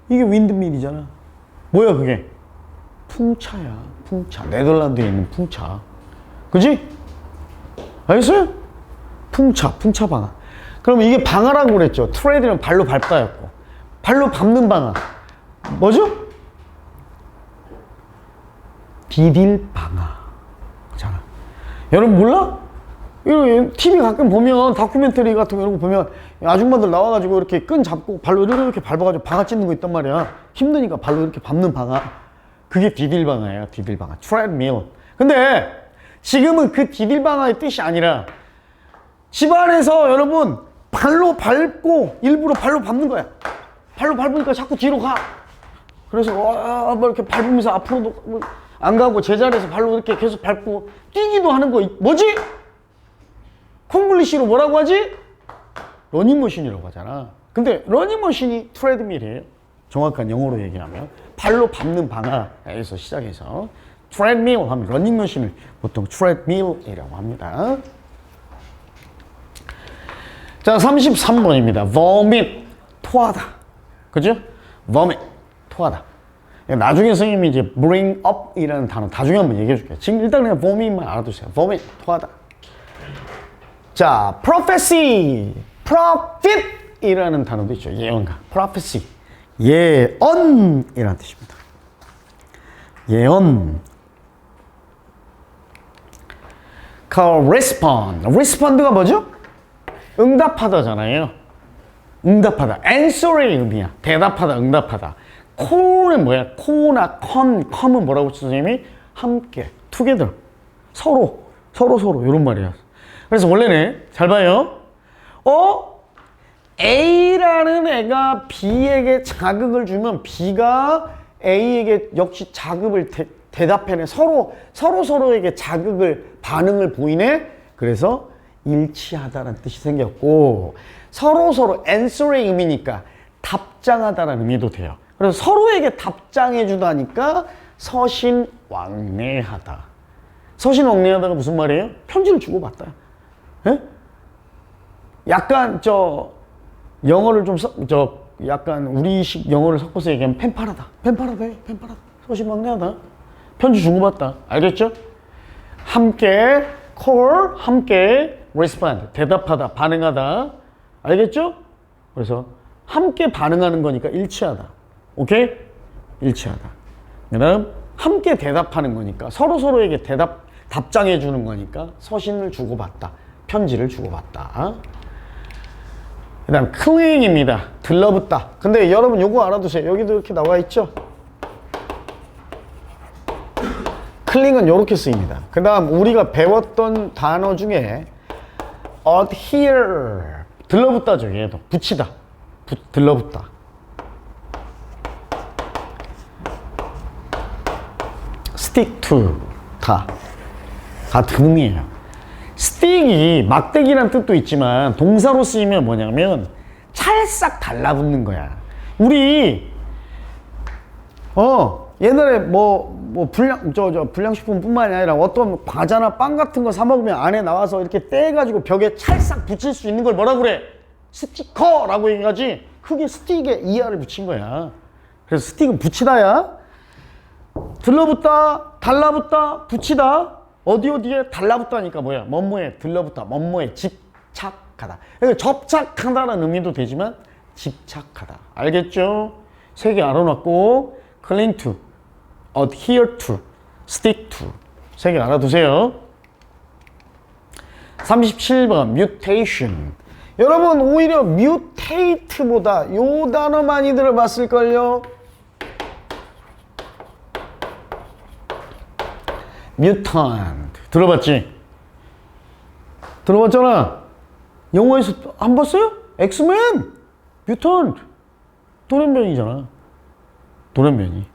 이게 윈드밀이잖아. 뭐야 그게? 풍차야, 풍차. 네덜란드에 있는 풍차. 그지? 알겠어요? 풍차, 풍차 방아. 그럼 이게 방아라고 그랬죠. 트레드는 발로 밟다였고. 발로 밟는 방아. 뭐죠? 디딜 방아. 잖아. 여러분 몰라? TV 가끔 보면, 다큐멘터리 같은 거 이런 거 보면 아줌마들 나와가지고 이렇게 끈 잡고 발로 이렇게 밟아가지고 방아 찢는 거 있단 말이야. 힘드니까 발로 이렇게 밟는 방아. 그게 디딜방아예요, 디딜방아. 트레드밀. 근데 지금은 그 디딜방아의 뜻이 아니라 집안에서 여러분 발로 밟고 일부러 발로 밟는 거야. 발로 밟으니까 자꾸 뒤로 가. 그래서 뭐 이렇게 밟으면서 앞으로도 안 가고 제자리에서 발로 이렇게 계속 밟고 뛰기도 하는 거 뭐지? 콩글리시로 뭐라고 하지? 러닝머신이라고 하잖아. 근데 러닝머신이 트레드밀이에요. 정확한 영어로 얘기하면 발로 밟는 방아에서 시작해서 트레드밀 하면 러닝머신을 보통 트레드밀이라고 합니다. 자, 33번입니다. vomit, 토하다. 그죠? vomit, 토하다. 나중에 선생님이 이제 bring up 이라는 단어 나중에 한번 얘기해 줄게요. 지금 일단 그냥 vomit만 알아두세요. vomit, 토하다. 자, prophecy, prophet 이라는 단어도 있죠. 예언가. prophecy. 예언이라는 뜻입니다. 예언. correspond. respond가 뭐죠? 응답하다잖아요. 응답하다. answer의 의미야. 대답하다, 응답하다. call은 뭐야? call나 come은 뭐라고 했죠, 선생님이? 함께, together. 서로 이런 말이야. 그래서 원래는 잘 봐요. A라는 애가 B에게 자극을 주면 B가 A에게 역시 자극을 대답해내. 서로에게 자극을, 반응을 보이네. 그래서 일치하다는 뜻이 생겼고, 서로 answer의 의미니까 답장하다라는 의미도 돼요. 그래서 서로에게 답장해 주다니까 서신왕래하다. 서신왕래하다가 무슨 말이에요? 편지를 주고받다. 예? 약간 영어를 좀 약간 우리식 영어를 섞어서 얘기하면 펜팔하다. 펜팔하다. 서신왕래하다. 편지 주고받다. 알겠죠? 함께 call, 함께 respond, 대답하다, 반응하다. 알겠죠? 그래서 함께 반응하는 거니까 일치하다. 오케이? 일치하다. 그 다음 함께 대답하는 거니까 서로에게 답장해 주는 거니까 서신을 주고받다. 편지를 주고받다. 그 다음 클링입니다. 들러붙다. 근데 여러분 요거 알아두세요. 여기도 이렇게 나와 있죠? 클링은 이렇게 쓰입니다. 그 다음 우리가 배웠던 단어 중에 adhere 들러붙다죠. 얘도 붙이다. 들러붙다. stick to 다 같은 의미예요. stick이 막대기란 뜻도 있지만 동사로 쓰이면 뭐냐면 찰싹 달라붙는 거야. 우리 옛날에 불량식품뿐만이 아니라 어떤 과자나 빵 같은 거 사 먹으면 안에 나와서 이렇게 떼가지고 벽에 찰싹 붙일 수 있는 걸 뭐라 그래? 스티커라고 얘기하지. 그게 스틱에 ER을 붙인 거야. 그래서 스틱은 붙이다야. 들러붙다, 달라붙다, 붙이다. 어디에 달라붙다니까 뭐야? 뭐뭐에 들러붙다, 뭐뭐에 집착하다. 그러니까 접착한다는 의미도 되지만 집착하다. 알겠죠? 세 개 알아놨고 cling to, adhere to, stick to 세 개 알아두세요. 37번 mutation. 여러분 오히려 mutate보다 요 단어 많이 들어봤을걸요. mutant 들어봤지? 들어봤잖아. 영화에서 안 봤어요? 엑스맨 mutant 돌연변이잖아. 돌연변이.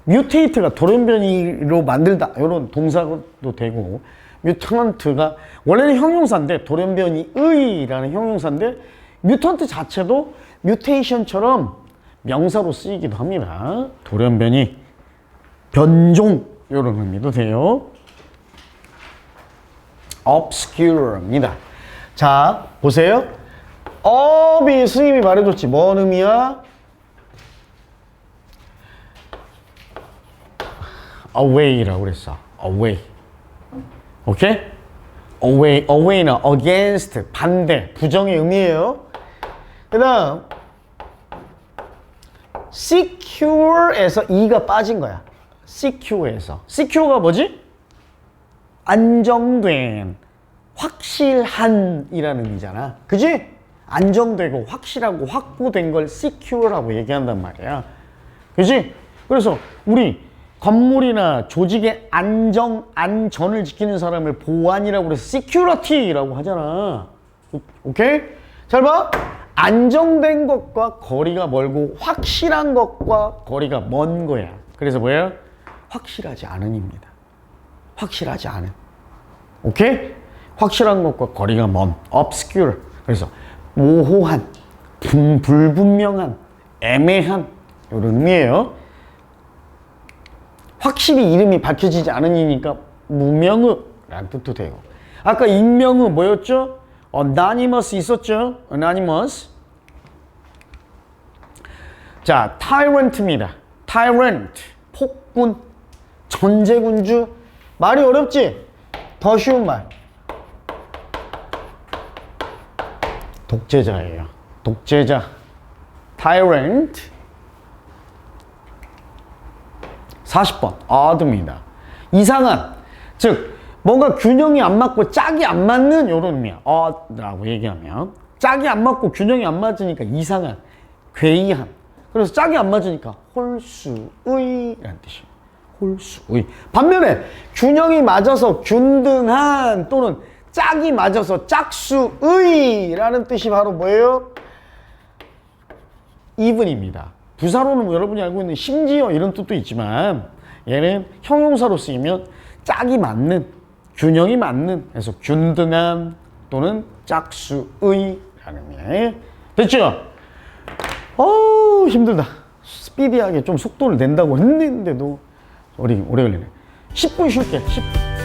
mutate가 돌연변이로 만들다 이런 동사도 되고, mutant가 원래는 형용사인데 돌연변이의라는 형용사인데 mutant 자체도 mutation처럼 명사로 쓰이기도 합니다. 돌연변이, 변종 이런 의미도 돼요. obscure입니다. 자 보세요. 업이 스님이 말해줬지. 뭔 의미야? away라고 그랬어. away. 오케이? away는 against, 반대, 부정의 의미예요. 그 다음 secure에서 e가 빠진 거야. secure에서. secure가 뭐지? 안정된, 확실한 이라는 의미잖아. 그지? 안정되고 확실하고 확보된 걸 secure라고 얘기한단 말이야. 그지? 그래서 우리 건물이나 조직의 안전을 지키는 사람을 보안이라고 그래서 security라고 하잖아. 오케이? 잘 봐. 안정된 것과 거리가 멀고 확실한 것과 거리가 먼 거야. 그래서 뭐야? 확실하지 않은입니다. 확실하지 않은. 오케이? 확실한 것과 거리가 먼. obscure. 그래서 모호한, 불분명한, 애매한 이런 의미예요. 확실히 이름이 밝혀지지 않으니까 무명의라는 뜻도 되고. 아까 익명의 뭐였죠? anonymous 있었죠? anonymous. 자, tyrant입니다. tyrant, 폭군, 전제군주. 말이 어렵지? 더 쉬운 말. 독재자예요. 독재자. tyrant. 40번 odd입니다. 이상한, 즉 뭔가 균형이 안 맞고 짝이 안 맞는 이런 의미야. odd라고 얘기하면 짝이 안 맞고 균형이 안 맞으니까 이상한, 괴이한. 그래서 짝이 안 맞으니까 홀수의라는 뜻이에요. 홀수의. 반면에 균형이 맞아서 균등한 또는 짝이 맞아서 짝수의라는 뜻이 바로 뭐예요? even입니다. 부사로는 여러분이 알고 있는 심지어 이런 뜻도 있지만 얘는 형용사로 쓰이면 짝이 맞는, 균형이 맞는, 그래서 균등한 또는 짝수의라는 의미예요. 됐죠? 힘들다. 스피디하게 좀 속도를 낸다고 했는데도 오래 걸리네. 10분 쉴게. 10분.